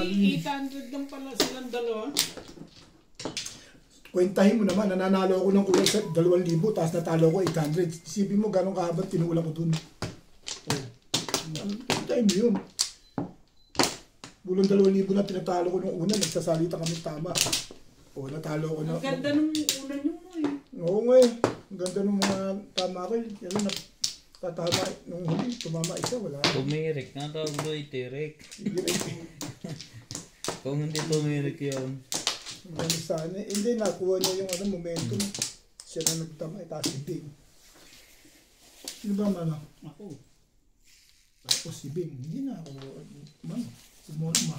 800 lang pala silang dalawa. Kwentahin mo naman, nananalo ako ng ulan sa 2,000, tapos natalo ko 800. Isipin mo gano'ng kahabat tinuulan ko dun. Kwentahin mo yun. Bulang 2,000 na tinatalo ko nung una, nagsasalita kami tama. O, natalo ko na. Ang ganda nung una nyo mo eh. Oo nga eh. Ang ganda nung mga tama ko eh. Yan na, tatama nung huli, tumama isa, wala. Tumirik, natawag doon itirik. Kung hindi tumirik yun. Maganda sana. Hindi, nakuha niya yung momentum. Siya na nagtama, itaas si Bing. Sino ba man? Ako. Tapos si Bing, hindi na ako. Man, umorma.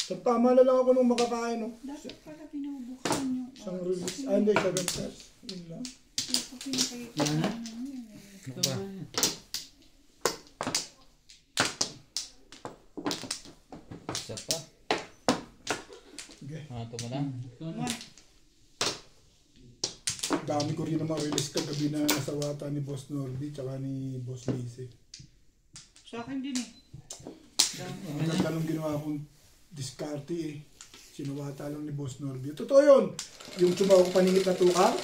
So, tama na lang ako nung makakain. No? Dapat pala binubukan yung... Isang release. Ah, hindi, 7 sets. Yun lang. Ano ba? Isa pa. Okay. Ito mo lang. Dami ko rin naman release kagabi na nasawata ni Boss Norby tsaka ni Boss Lise. Sa akin din eh. Ang ganda nung ginawa kong diskarte eh. Sinuwata lang ni Boss Norby. Totoo yun. Yung tumawag paningit na tukar,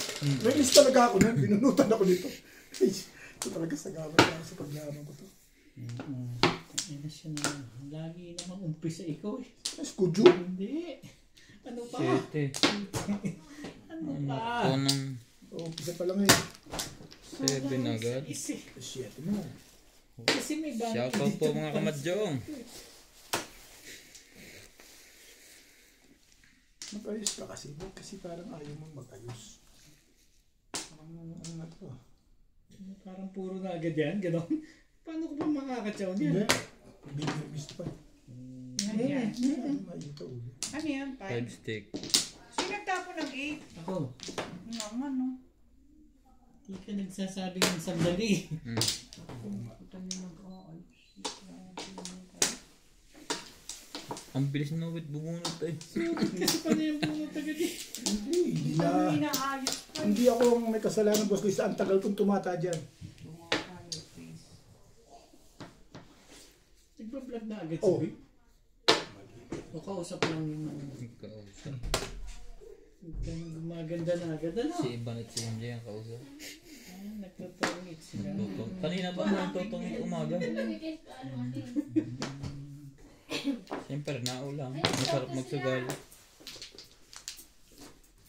release talaga ako nun. Binunutan ako nito. Ito talaga sagabal ako sa paglaman ko to. Ano siya naman. Lagi naman umpisa ikaw eh. Skudyo? Hindi. Ano pa? 7. Ano pa? Ito ng Oo, umpisa pa lang eh. 7 agad. 7 mo. Kasi may bangko. Shoutout po mga kamadjong. Mag-ayos ka kasi. Kasi parang ayaw mong mag-ayos. Parang ano na to. Parang puro na agad yan. Ganon. Paano ko pa makakatsaw niya? Hindi. Bigyan miss pa. Ano yan? Maita ulo. Ano yan? 5 stick. Sino nagtapon ng 8? Ako. Naman no? Hindi ka nagsasabi ng sandali. Puta niyo nag-aayos. Ang bilis na wait bumunot eh. Kasi pa na yung bunot agad eh. Hindi Ano na. inaayos pa? Hindi ako ang may kasalanan, Boss Luis. Ang tagal kong tumata dyan. Ayos, please. Nagpa-vlog na agad Oh. si Vic. O kausap lang yung Kausap. gumaganda na agad. Ano? Si Iban at si MJ ang kausap. Nagtutungit sila. Tutong. Kanina ba ang tutong umaga? Siyempre, naulang. Masarap magsugal.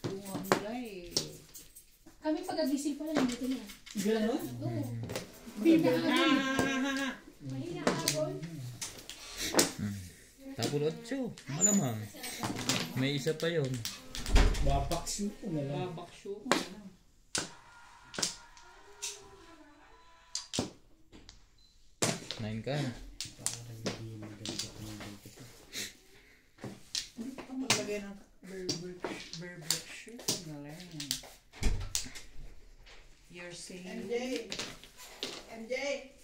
Bunga nila eh. Kami pag-agising pa lang, nandito na. Ganon? Oo. Biba. Mahina hapon. Tapos 8. Malamang. May isa pa yun. Babaksyo ko na lang. Babaksyo ko na. Nine ka. Parang hindi maganda kung hindi ko. Ang maglagay ng berber shoot na lang. You're saying... MJ!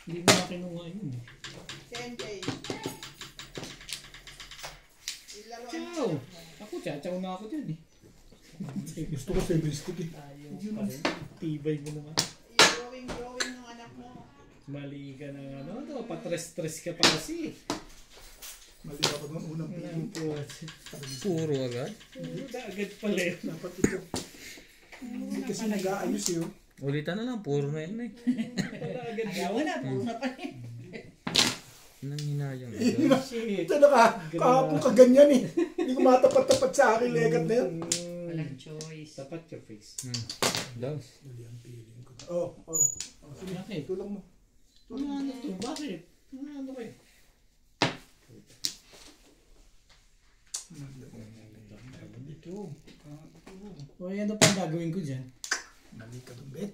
Hindi mo na kinuha yun. Si MJ! Ciao! Ako, chachaw na ako dyan eh. Gusto ko 7 stick eh. Ayaw pa rin. Tibay mo naman. Drawing ng anak mo. Mali ka na ano, patres-tres ka pa kasi. Mali ako noong unang Ang piling. Puro agad. Agad pala yun. Dapat ito. Hindi kasi nag-aayos yun. Ulitan na lang. Puro na yun eh. Pala agad Ayaw yun. na, puro na pa rin. Nang hinayang agad. Shit. Ito na kahapon ka ganyan eh. Hindi ko matapat-tapat sa akin legat na yun. Walang choice. Tapat your face. Dos. Mali ang piling ko. Oh. Sige, Bakit? tulong mo. Ano to? Bakit? Ano kayo? Dito. O ano pang gagawin ko dyan? Mali ka dumbet.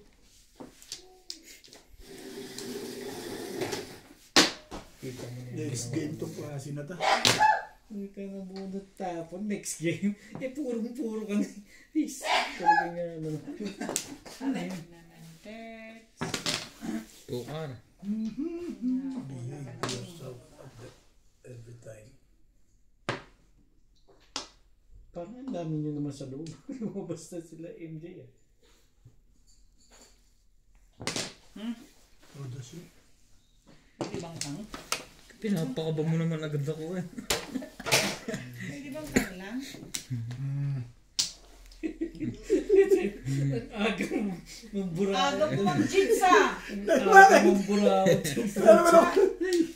Kita mo na Next game to klase na ta. Hindi ka nabunot tapon. Next game. Eh, purong-puro ka na. Peace. Talaga nga ano. Ano yun? Tukar. Behave yourself every time. Parang ang dami nyo naman sa loob. Lumabas na sila MJ eh. Oh, that's it. Di bang kang? Pinapakaba mo naman agad ako eh. Pwede bang kang lang? Ang aga mong buraot. Aga po ang jinsa! Ang aga mong buraot.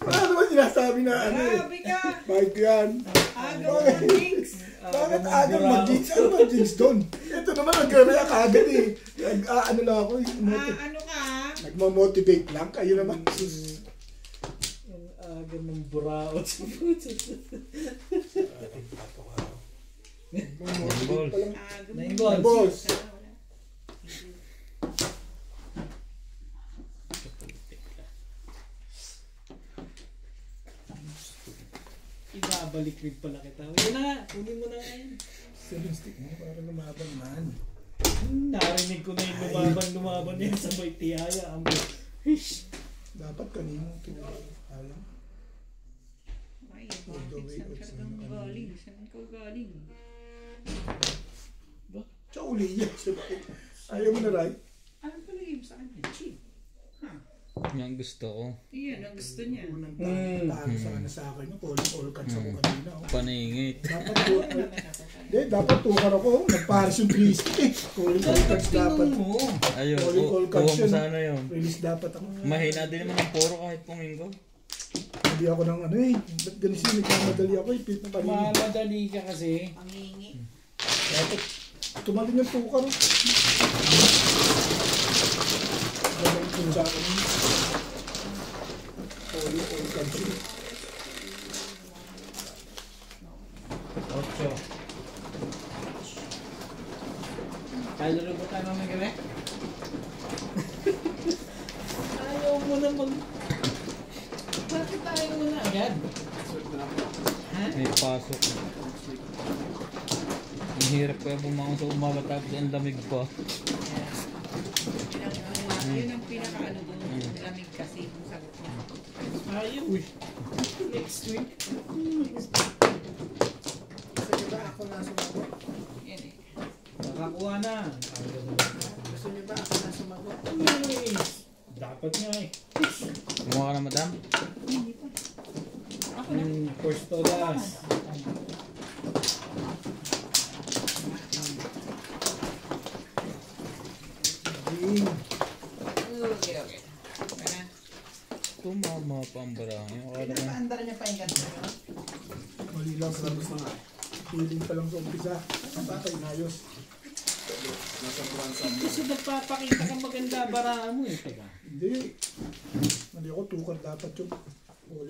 Ano naman sinasabi na ano eh? Grabe ka! Bakit yan? Aga po ang jinx! Bakit agad mag-jeans? Ano mag-jeans doon? Ito naman nag-react agad eh. Ano lang ako eh. Ano ka? Nagmamotivate lang. Kayo naman. Ang aga mong buraot. Nagmamotivate pa lang. Aga Nine mo ang balls. jinx, ah. Wala. Ibabalik rin pala kita. Yun na nga, kunin mo na nga yan. Seven stick mo para lumaban man. Narinig ko na yung lumaban yan sa may tiyaya. Dapat kanino tinawag. Alam. Ay, bakit? Saan ka galing? Saan ka galing? Tsaka uli yan. Ayaw mo na, Ray? Ano pala yung sa kanya? Cheap. Yan gusto ko. Iyan ang gusto niya. Unang talo sana sa akin. All cards ako kanina. oh. Paningit. Dapat tukar. Hindi, dapat tukar ako. Nagpares yung 3 stick. Calling all cards dapat. Ayun, Calling all kuha cards mo yun. sana yun. Release dapat ako. Mahina din naman ang poro kahit puminggo. Hindi ako ng ano eh. Ba't ganun siya? Nagmamadali ako eh. Pit na kanina. Mamadali ka kasi. Pangingi. Dapat tumalin yung tukar. Dapat yung sa akin. Calling all cards yun. 8. Kalulubot tayo mamay gabi? Ayaw mo na Bakit ayaw mo na agad? Ha? May pasok. Ang hirap kaya bumangon sa umaga tapos ang lamig pa. Yun ang pinaka-ano doon. Lamig kasi yung sagot niya. Ayaw eh. Next week. Gusto niyo ba ako na sumagot? Yan eh. Nakakuha na. Gusto niyo ba ako na sumagot? Yes. Dapat nga eh. Kumuha ka na, madam? Hindi pa. Ako na. First to last. Okay, okay. Ano? Tumama pa ang barangay. Akala ko Paandar niya pa yung ganito. Mali lang sa labas na. Feeling pa lang sa umpisa. Bakit inayos? Kasi nagpapakita kang maganda baraan mo eh. Teka. Hindi. Mali ako, tukar dapat yung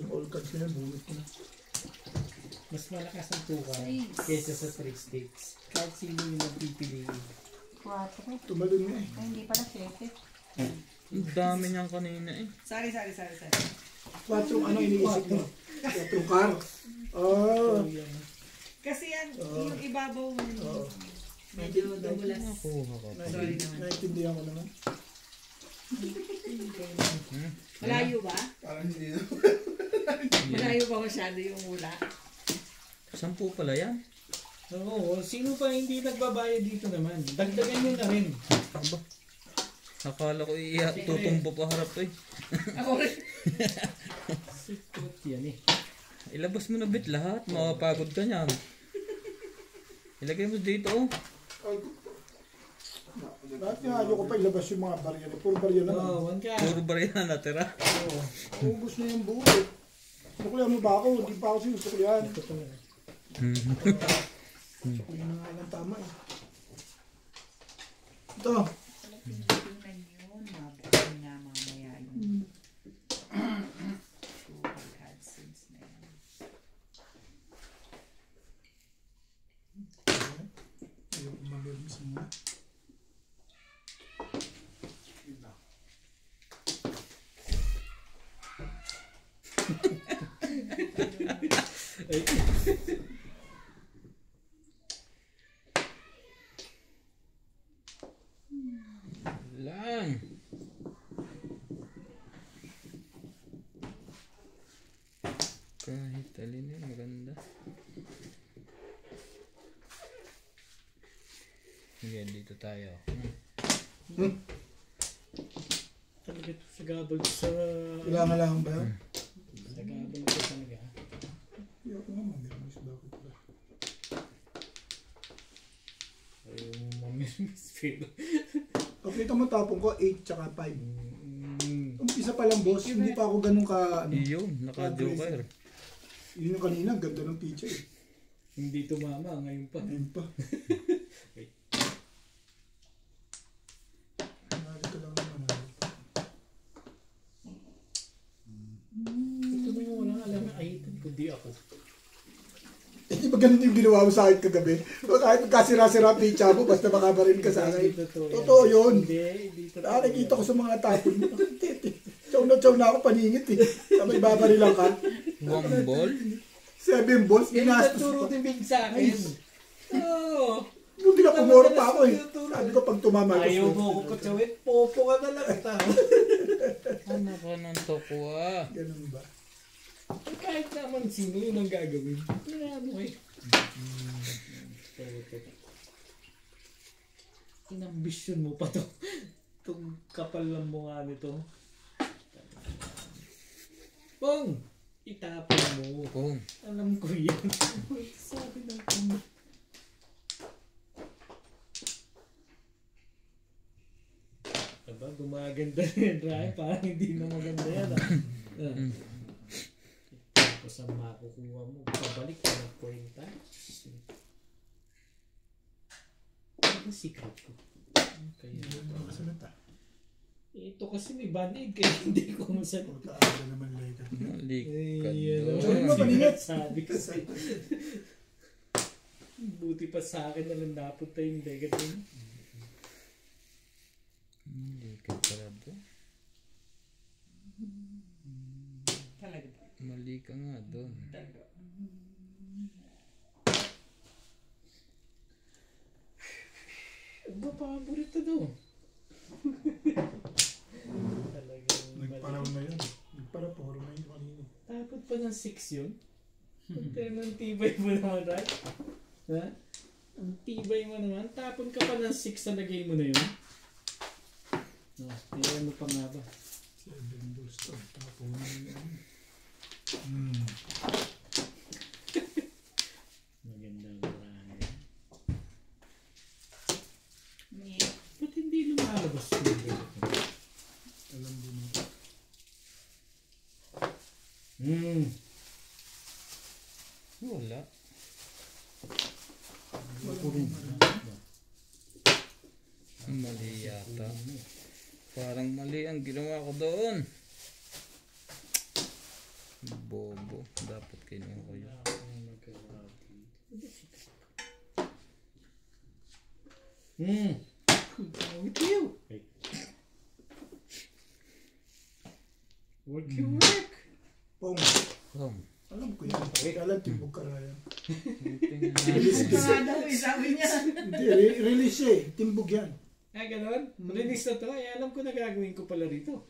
all cards na yan. Bunot ko na. Mas malakas ang tukar kaysa sa 3 sticks. Kahit sino yung nagpipiliin. 4. Tumalun nga eh. Ay, hindi pala 7. ang dami niyan kanina eh. Sorry. 4 ano iniisip mo? 4 cards. Ah. Kasi yan, yung ibabaw Oo. medyo dumulas. Nakuha ka pa. Sorry naman. Naintindihan ko naman. Malayo ba? Parang hindi na. Malayo ba masyado yung mula? 10 pala yan. Oo, sino pa hindi nagbabayad dito naman? Dagdagan nyo na rin. Aba. Akala ko tutumbo pa harap eh. Ako rin. Sikot yan eh. Ilabas mo na bit lahat. Makapagod ka niyan. Ilagay mo dito oh. Lahat nga ayaw ko pa ilabas yung mga barya. Puro barya na lang. Oo, one ka. Puro ba rin na natira? Ubus na yung buo eh. Suklihan mo ba ako? Hindi pa ako sinusuklihan. Suklihan na nga lang tama eh. Ito. Tingnan yun. Mabuksan nga mamaya yung AdSense na yan. Ayaw ko mag-release muna. Lang. Kahit alin yun, maganda. Sige, dito tayo. Talaga sa gabal ko sa... Kailangan lang ba yun? Sa gabal ko talaga. Ayaw ko nga mag-release ba? Bakit ba? Yung mamimis feel. Okay, ito mo tapong ko, 8 tsaka 5. Umpisa pa lang, boss. Hindi pa ako ganun ka, ano. Iyon, naka-joker. Yun yung kanina, ang ganda ng picture eh. Hindi tumama, ngayon pa. Ayun pa. Manalo ka lang naman. Ito naman walang alam na ahitan kundi ako. Eh, di ba ganun yung ginawa mo sa akin kagabi? O kahit kasira-sira picture mo, basta makabarin ka sa akin. Totoo yun. Hindi totoo. Nakikita ko sa mga tapon mo. Chow na ako paningit eh. Sabay babari lang ka. 1 ball? 7 balls, Yan ginastos naturo pa. ni Big sa akin. Oo. Hindi na pumuro pa ako eh. Sabi ko pag tumama ko. Ayaw mo ko kutsawit, popo ka na lang tao. Ano ka ng tokwa? Ganun ba? Kahit naman sino yun ang gagawin. Ano eh. Inambisyon mo pa to. Itong kapal ng mukha nito. Pong! Itapon mo. Kung. Alam ko yan. Sabi ng pong. Aba, gumaganda yan, Ray. Parang hindi na maganda yan. Tapos ang makukuha mo, pabalik ka ng kwenta. Ano ang secret ko? Kaya, Hindi mo makasalita. ito kasi may band-aid kaya hindi ko masagot. Puta, aga naman legat mo. Malikad Sabi mo, doon. paningit. Sabi ko sa'yo. Buti pa sa akin na lang napunta yung negative. Malikad pala doon. Talaga ba? Mali ka nga doon. Talaga. Ano ba paborito doon? Talagang Nagparaw na yun. Nagparaporo na yun kanina. tapos pa ng 6 yun? Pero ang tibay mo naman, right? Ha? Ang tibay mo naman. Tapon ka pa ng 6 sa lagay mo na yun. Tira mo pa nga ba? 7 balls to. Tapo na yun. Maganda ang marami. Yeah. Ba't hindi lumalabas yun? Alam din mo. Wala. Mali yata. Parang mali ang ginawa ko doon. Bobo. Dapat kinuha ko yun. With you. Work your work. Pong. Kom. Alam ko yan. Kailan tibog ka raya. Nga daw eh, sabi niya. Hindi, release siya eh. Timbog yan. Ah, ganun? Release na to. Eh, alam ko na gagawin ko pala rito.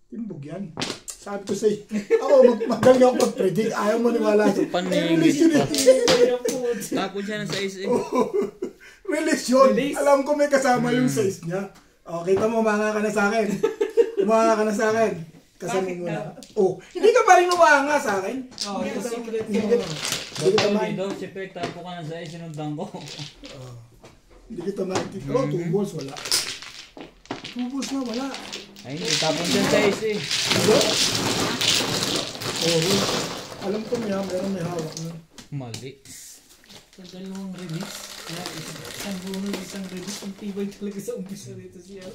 Timbog yan. Sabi ko sa'yo. Ako, magaling ako mag-predict. Ayaw mo niwala. Paningit Release yun pa. eh. Tapon siya ng size eh. Release yun. Release? Alam ko may kasama yung size niya. O, kita mo, umanga ka na sa akin. Umanga ka na sa akin. Kasama Bakit mo na. daw? Oh, hindi ka pa rin umanga sa akin. Oh, yung secret Hindi ko. ka, hindi kita Dito, main. dito, si Pek, tapo ka ng size, sinundan ko. Hindi kita maintindihan. Oh, 2 balls, wala. 2 balls na, wala. Ay, hindi, tapon siya ng size eh. Oh, alam ko niya, meron may hawak na. Mali. Sa dalawang release. Kaya isang bonus, isang release. Ang tibay talaga sa umpisa dito siya.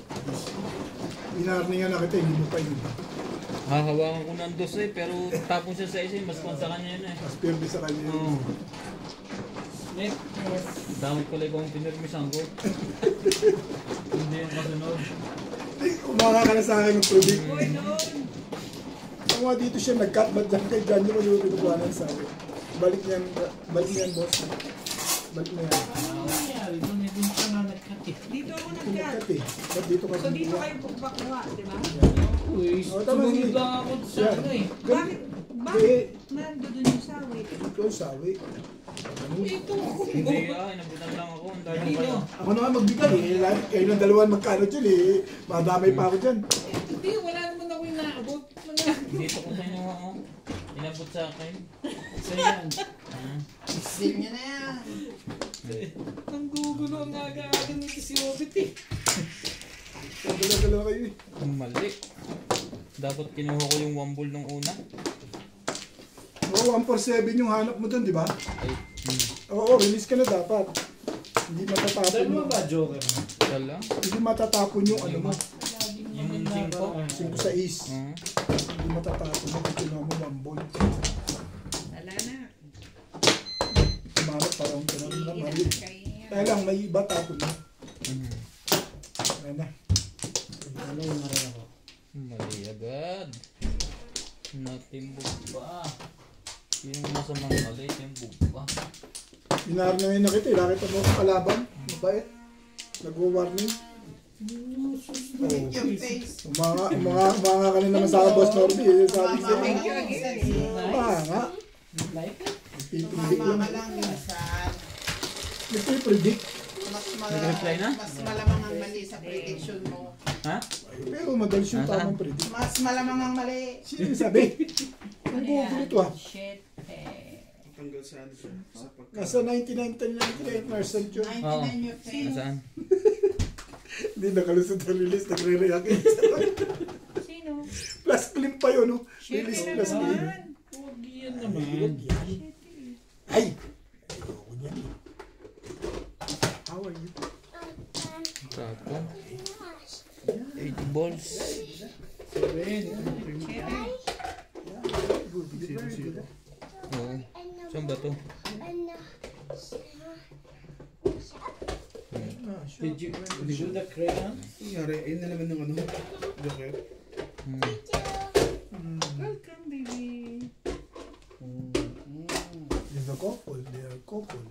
Inarningan na kita, hindi mo pa yun. Hahawakan ko ng dos eh, pero tapon siya sa isa eh, mas konsa kanya yun eh. Mas pirmi sa kanya yun. Oo. Net. Damot pala yung pinirmisan ko. Hindi yung kasunod. Ay, umanga ka na sa akin ng predict. Uy, noon. Ang mga dito siya nag-cut, ba't dyan kay John yung yung pinukuhanan sa akin. Balik niyan, boss. Balik na yan. Ano nangyari doon? Hindi ka na nagkatip. Dito ako Kung nagkat. nag-cut eh. Ba't dito ka So dito kumukuha? kayo pagbakuha, di ba? Uy, Oh, tama, sumunod sige. lang ako sa Yan. ano eh. Bakit nandoon yung sawi? Ito ang sawi. Ito ako. Hindi nabutan lang ako. Ang dami Dito. pala. Ako naman magbigay eh. Kayo ng dalawan magkano dyan eh. Madamay pa ako dyan. Hindi, wala naman ako inaabot. Dito ko sa inyo ako. Inabot sa akin. So yan. Seal nyo na yan. Ang gugulo ang aga-aga nito si Obit eh. Dala-dala kayo eh. Mali. Dapat kinuha ko yung wambol nung una. Oo, 147 yung hanap mo dun, di ba? Ay, Oo, release ka na dapat. Hindi matatapon Dalawa yung... ba, Joker? Wala. Hindi matatapon yung ano mo. Yung 5. 5 sa is. Oo. Hindi matatapon yung kinuha mo bambol. Wala na. Tumanap parang ganun na mali. Kaya Kaya lang, may iba tapon mo. Mhm. Ayan na. Ano yung narin ako? Mali agad. Natimbog pa. Yung masamang mali, timbog pa. Inar na yun na kita. Nakita mo ang kalaban. Mabait. Nag-warning. yung face. Mga ka na naman sa Boss Norby. Sabi ko Thank you again. nga. Like it? Nagpipredict Mama lang. ka lang minsan. Nagpipredict. Nag-reply na? Mas malamang ang mali sa prediction mo. Ha? Pero madalas yung Nasaan? tamang predict. Mas malamang ang mali. Sino sabi? Ang Google ito ah. Shit. Tanggal sa ano siya, sa pagka... Nasa 99% yun. 99 yung face. Nasaan? Hindi nakalusot na release. Nagre-react yun. Sino? Plus claim pa yun, no? Shit Release na plus claim. naman. Huwag yan naman. Ay! Ayoko niyan. How are you? Tapo. 80 balls. 7. Good, very good. Oo. Saan ba to? Ah, sure. Did you do the crayon? Nangyari, ayun na naman ng ano, Joker. Welcome, baby. There's a couple. They are couple.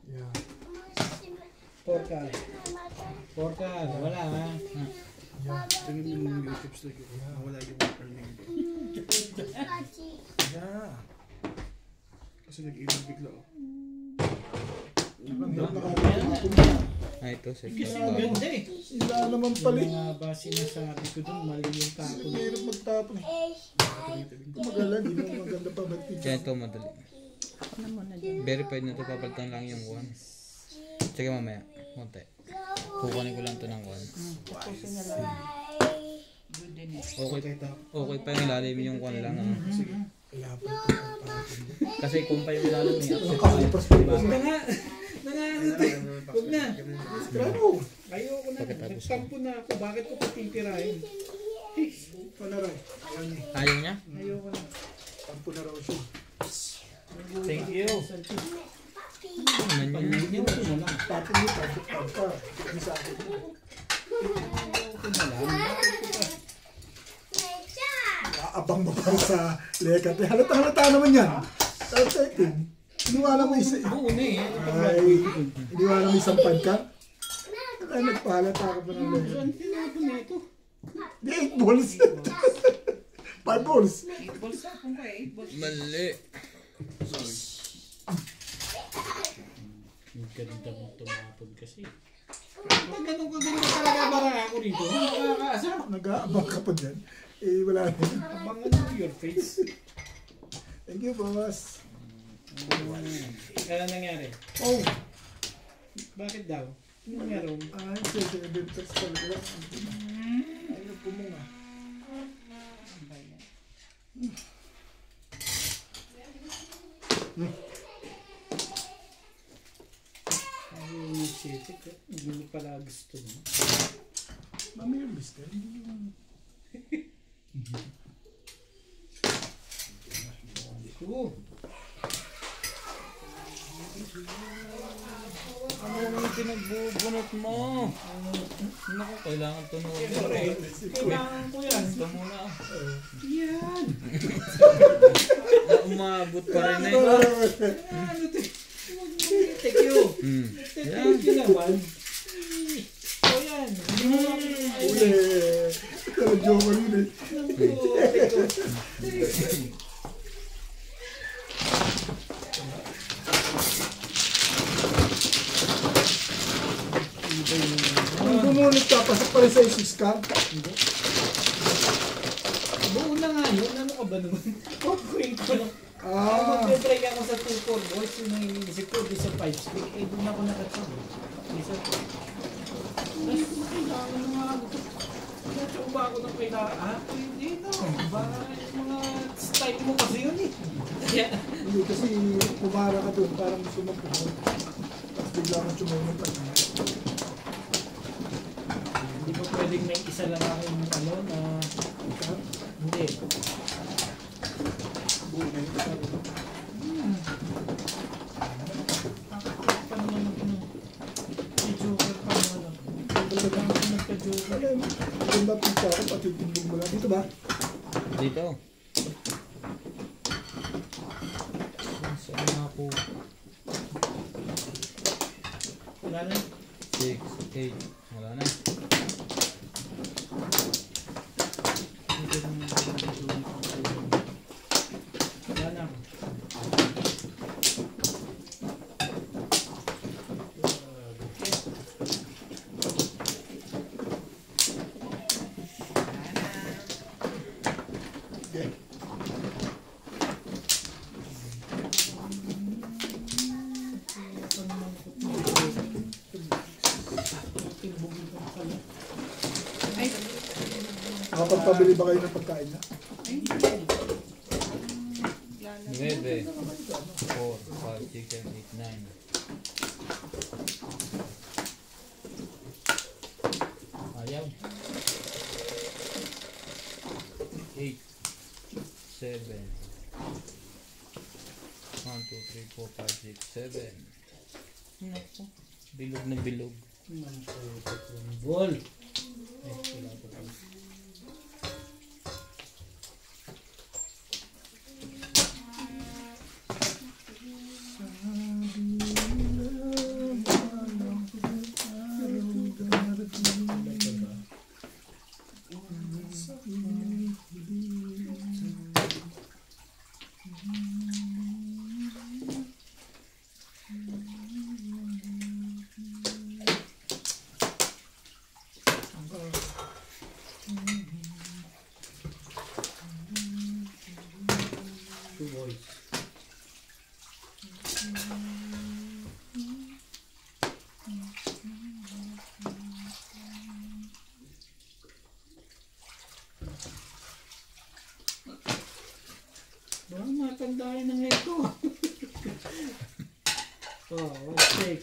Yeah. Porka. Wala ha. Tingnan mo yung YouTube like yun. Wala yung earning. Yeah. Kasi nag-ibig bigla oh. Ah, ito. Set Kasi up ang pa. ganda eh. Sila naman pala. Yung mga ba sinasabi ko dun, mali yung tapon. Mahirap magtapon. Tumagalan. Hindi mo maganda pa. Kaya ito madali. Verified na ito. Papalitan lang yung 1. Sige mamaya. Munti. Kukunin ko lang ito ng 1. Good din eh. Okay pa yung ilalim yung 1 lang. Ah. Kaya pa. Kasi kung pa yung ilalim eh. Ang kalipas pa rin. Na nga. Huwag na. Claro. Ayoko na. Nagtampo na ako. Bakit ko patitirahin? Panaray. Ayaw niya. Ayaw niya? Ayoko na. Tampo na raw siya. Thank you. Ano yun? Ayoko na lang. Tapon niya. Tapon ka. Hindi sa akin. Ayoko na lang. Abang mo pa sa lekat. Halata naman yan. Tapos sa itim. Iniwala mo isa. Oo na eh. Ay, iniwala mo isang pad ka? Ay, nagpahalata ka pa ng lekat. Saan tinapon na ito? Di 8 balls. 5 balls. 8 balls na kung ko eh. 8 balls. Mali. Ang ganda mo tumapon kasi. Pag ganun ka talaga bara ako rito. Nakakaasa. Nag-aabang ka pa dyan. Eh, wala na. Abangan mo your face. Thank you, boss. Ano nangyari? Oh, Bakit daw? Ano meron? ay, sa editors talaga. Ayaw po mo nga. Ano yung nagsitik? Hindi mo pala gusto mo. Mami yung mister. Oo. Ano yung pinagbubunot mo? Naku, kailangan tununin. Kailangan ko yan. Ito muna. Yan. Umabot pa rin eh. Ano ito? Thank you. Thank you naman. O yan. Uli. Ito, joke rin eh. Kung bumunit ka, pasok pa rin sa isis ka. Buo na nga yun. Ano ka ba naman? Kukuin ko lang. Ah, Mag-try ka 4 balls, yun ang iniisip ko, di sa 5 stick, eh doon ako nakatsaw. Di sa... Ay, kailangan na nga ako. Natsaw ba ako ng kailangan? Ah, hindi na. Ba, mga style mo kasi yun eh. Kaya, Hindi kasi kumara ka doon, parang gusto mo pumunod. Tapos bigla kang sumunod ka na. hindi ba pwedeng may isa lang akong ano na... Hindi. Buo na yung isa. Pa naman ako si Joker pa naman ako. Talaga ako nagka-Joker. Alam, maganda pizza ako, pati timbog mo lang. Dito ba? Dito. Saan ako? Wala na. 6, 8. Wala na. Wala na. Okay. Ay, Nakapagpabili ba kayo ng pagkain na? ay, 9, 4, 5, 6, 7, 8, 9. Ayaw. 8, 7. 1, 2, 3, 4, 5, 6, 7. Naku, bilog na bilog. Ball. Ay, wala pa pala. Two boys. Baka matandaan na nga ito. Oh, what's take?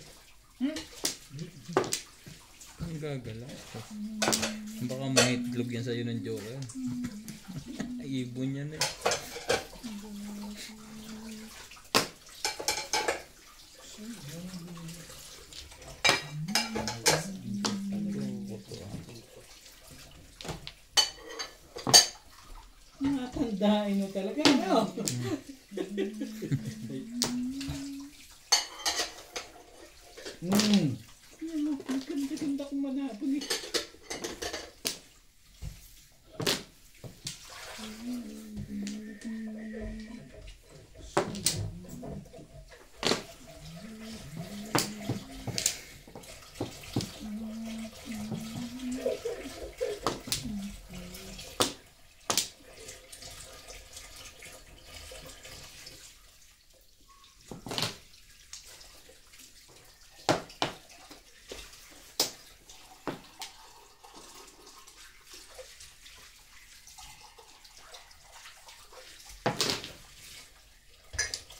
Ang gagala. Baka mahitlog yan sa'yo ng Joker. Ibon yan eh. Matandaan mo talaga, no? Ano, ang ganda-ganda kong manapon eh.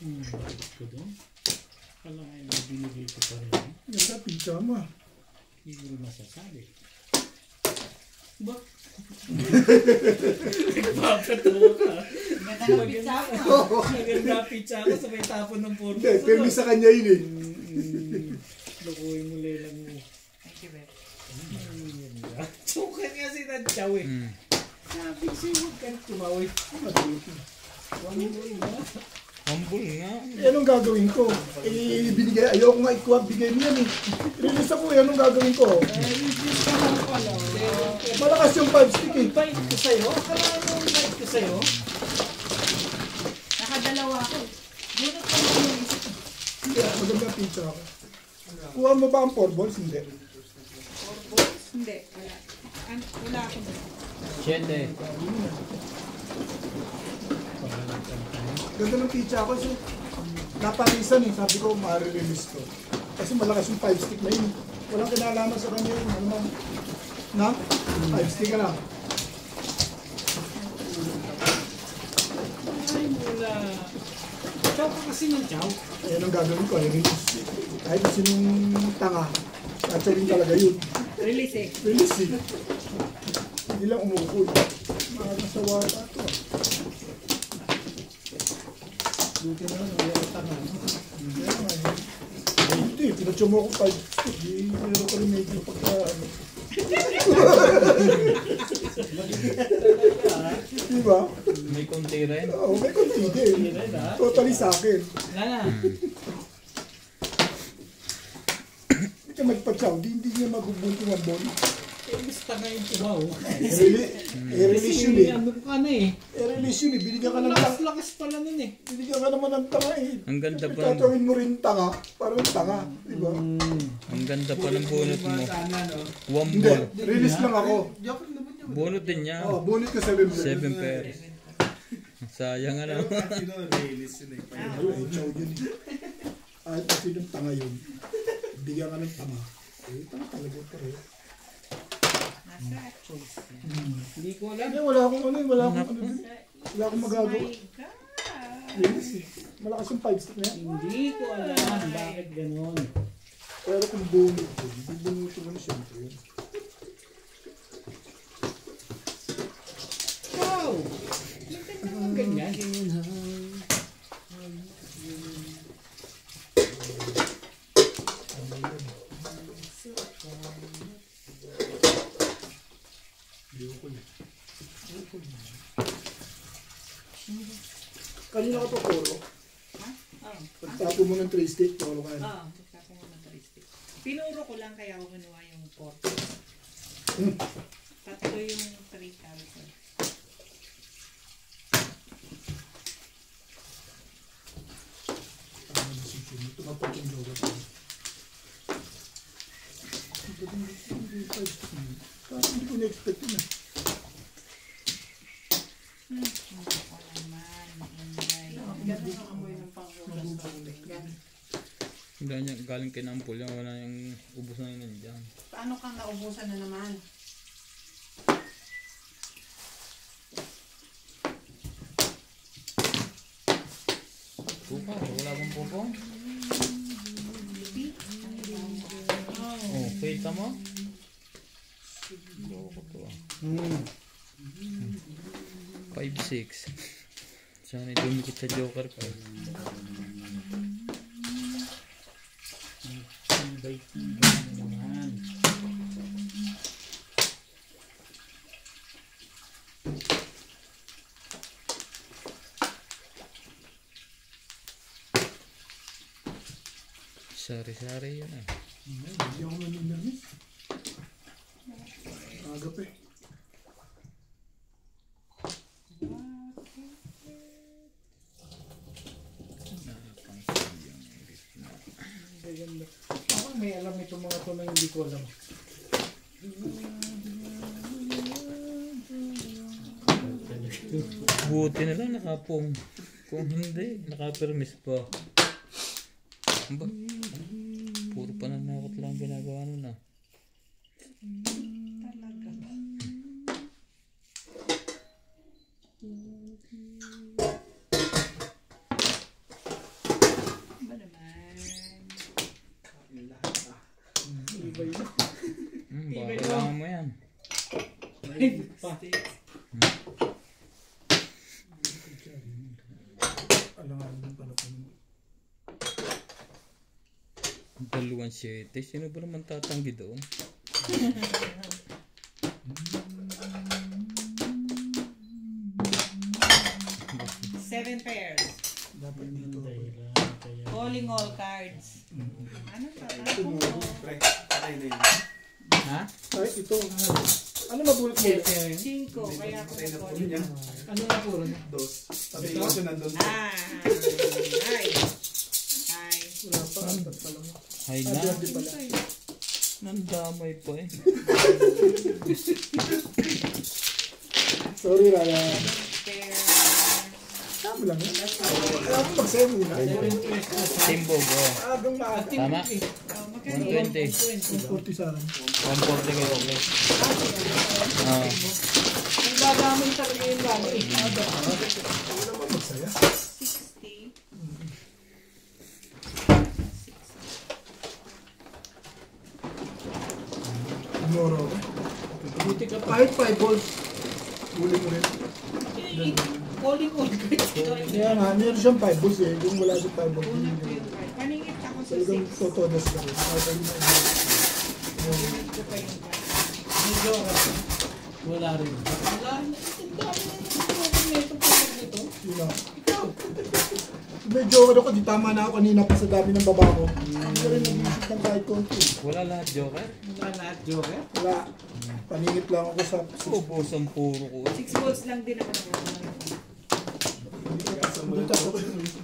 Bakit ko doon? Kala nga yung binigay ko pa rin. Nasa pizza mo. Hindi ko rin masasabi. Ba? Nagpapatawa ka. ganda ng pizza mo. Maganda pizza ko sa may tapon ng puro. Hindi, pero sa kanya yun eh. Lukuhin mo lelang mo. Thank you, Beth. Tsukan nga si Nadjaw eh. Sabi siya huwag kang tumawid. Huwag mo ba? Humble nga. Eh, anong gagawin ko? Eh, binigay, ayoko nga ikuha, bigay mo yan eh. Release ako eh, anong gagawin ko? Reviews ka lang pala. Malakas yung 5 stick eh. Invite ko sa'yo? Akala mo invite ko sa'yo? Nakadalawa ako. Bunot ko lang yung isa. Yeah, maganda pizza ako. Kuha mo ba ang 4 balls? Hindi. 4 balls? Hindi, wala. Wala ako doon. 7. Ganda ng pizza ako. So, napanisan eh. Sabi ko, ma-release ko. Kasi malakas yung 5 stick na yun. Walang kinalaman sa kanya yun. Ano man. Na? 5 stick ka lang. Ay, mula. Chow ka kasi ng chow. Ayan ang gagawin ko. I-release. Kahit sinong tanga. Tatawin talaga yun. Release eh. Release eh. Hindi lang umukul. Mga nasawa ito. Buti na lang, wala ka tanga. Hindi, pinatsa mo ako 5 stick. Meron ko rin medyo pagka... Diba? May konti rin. Oo, may konti din. Totally sa akin. Wala na. Hindi ka magpatsaw, hindi niya magbubunti ng bon. Eh, basta na yung tumaw. I-release yun eh. Ano ka na eh. I-release yun eh. Binigyan ka ng tanga. Lakas-lakas pala nun eh. Binigyan ka naman ng tanga eh. Ang ganda pa ng, Tatawin mo rin tanga. Parang tanga. Diba? ang ganda pa ng bunot mo. One Hindi. ball. Release lang ako. Bunot din niya. Oo, bunit ka 7 7 pairs. Sayang ano. Ay, chow yun eh. Kahit pa sinong tanga yun. Bigyan ka ng tanga. Eh, tanga talaga ito eh. Nasa choice. Hindi ko alam. Hindi, wala akong ano, wala akong ano din. Wala akong magagawa. My God. Release eh. Malakas yung 5 stick na yan. Hindi ko alam bakit ganon. Pero kung bunit ko, hindi bunit ko lang siyempre yun. Wow! Bakit naman ganyan? Kanina ko to puro. Oh. Pagtapo mo ng 3 stick, puro ka. Ah, tapos ako ng taristik. Pinuro ko lang kaya ako kinuha yung 4. Tatlo yung 3 character. Tumapat yung logo ko. Parang hindi ko na-expect yun eh. Hindi ko naman. Ganda ng amoy ng panghugas ng pinggan. Wala niya, galing kay Nampol yan. Wala yung ubos na yun nandiyan. Paano kang naubusan na naman? Pupa, wala bang pupong? Oh, kita mo? Loko to ah. 5-6. Sana dumikit sa Joker ko. Sari-sari yun ah. Hindi ako maninermis. Aga pa eh. Ako may alam itong mga to na hindi ko alam. Buti na lang nakapong. Kung hindi, nakapermis pa. Aba, puro pananakot lang ginagawa nun ah. Talaga ba? Ba naman? Iba yun. Baka kailangan mo yan. Pa. Alangan mo pala po. 2-7. Sino ba naman tatanggi doon? Seven pairs. Dapat dito. Calling all cards. Ano pa? Ha? Ay, ito. Ano mabulot mo? 5. Kaya ako nag-calling. Ano na puro? Sabi ko siya nandun. Ah! Hi! Hi! Wala pa. Apat pa lang. Hay na. Hindi pala. Nandamay pa eh. Sorry, Raya. Pair. Tama mo lang yun. Kaya mo magsayo muna. Timbog, oh. Agang maaga. Tama? Oh, magkano? 120. 40 sa akin. 140 kayo, okay. Ah. Ang gagamit talaga yung lagi. Ano naman magsaya? 60. Ignoro ako. Buti ka pa. Kahit 5 balls, huli mo rin. Calling all kahit Kaya nga, meron siyang 5 balls eh. Kung wala siyang 5 balls, Unang hindi mo. favorite. Paningit ako sa Talagang 6. totodas lang. Kahit ano na yun. Pinag ko pa yung medyo wala rin. Wala rin. Ang dami na yung nito nito. Yun lang. Ikaw. Medyo ako, di tama na ako kanina pa sa dami ng baba ko. Hindi ko rin nag-iisip ng kahit konti. Wala lahat, Joker? Wala lahat, Joker. Wala. Paningit lang ako sa... Ubos ang puro ko. 6 volts lang din ako naman.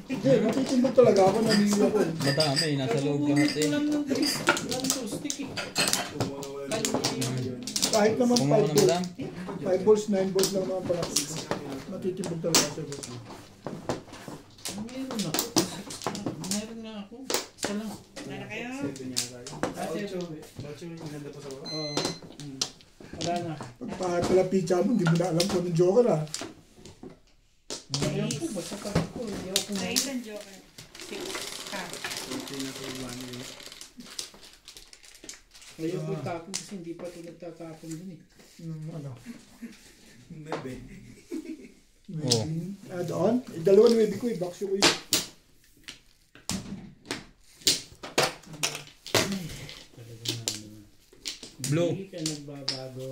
Hindi, matitimbang talaga ako. Nanili ako. Madami, nasa loob lahat eh. Lang ng drink. Lang to stick eh. Kahit naman 5 Kumuha na balls. madam? 5 balls, 9 balls lang naman pala. Matitimbang talaga sa boss. Meron ako. Meron nga ako. Isa lang. Wala na kayo? Oo. Wala na. Pagpahat pala pizza mo, hindi mo na alam kung anong joker ah. Ayun ko. Basta pa ako. Hindi ako Sa isang joker. 6 ka. Ayaw ko tapon kasi hindi pa ito nagtatapon din eh. Ano? Oo. Doon? Dalawa na maybe ko eh. Box ko eh. Blue. Hindi ka nagbabago.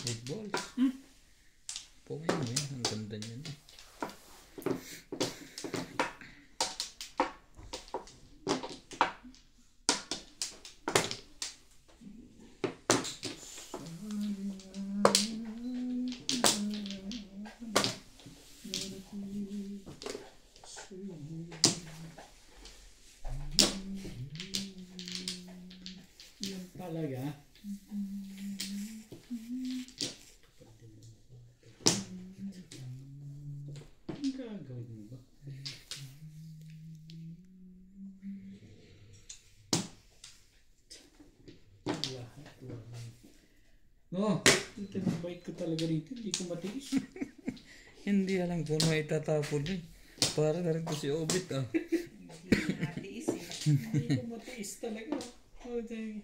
Eight balls. Pokey mo yan. Ang ganda niyan. Yun talaga. Ang gagawin mo ba? Oh, ito yung bait ko talaga rito. Hindi ko matiis. Hindi alam kung ano itatapon eh. Para na rin ko si Obit ah. Matiis eh. Hindi ko matiis talaga. Oh, dahil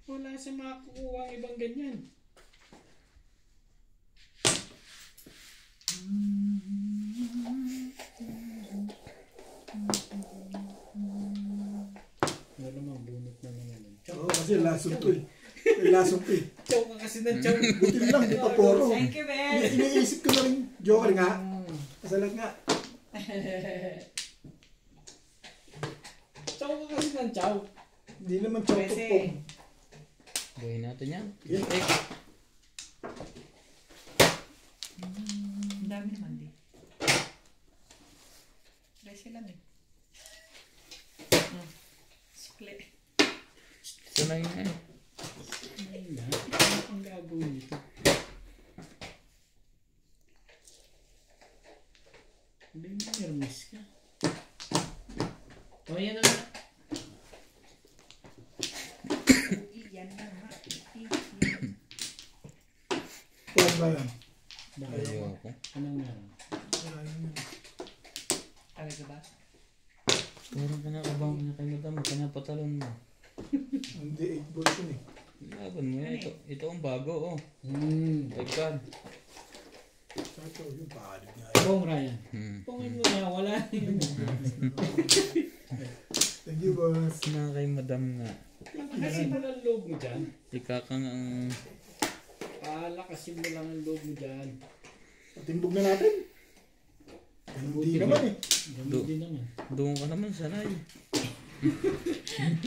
wala sa makakukuha ang ibang ganyan. Wala mang bunot na naman. Oo, kasi lasong to eh. May lasong to eh. Chow ka kasi ng chow. Buti lang, di pa poro. Thank you, Ben. Iniisip ko na rin, joker nga. Kasalat nga. Chow ka kasi ng chow. Hindi naman chow to Pwede. pong. Gawin natin yan. Yeah. Ang dami naman din. 13 lang eh. Split. Sanay na eh. Ayun na. Ano ang gagawin nito? Hindi mo nervous ka. O yan na. Iyan na nga. Pong ba yan? Ayaw ako. Anong meron? Talaga ba? Parang kinakabahan niya kay madam. Kinapatalon mo. Hindi, 8 balls yun eh. Laban mo yan. Ito ang bago oh. Tagkan. Sato, yung pahalip nga. Pong Ryan. Hmm. Pongin mo na. Wala na yun. Thank you, boss. Na kay madam nga. Kasi mo lang loob mo dyan. Ikakang ang... Palakasin mo lang ang loob mo dyan. Patimbog na natin. Hindi naman eh. Ganun din naman. Doon ka naman sanay.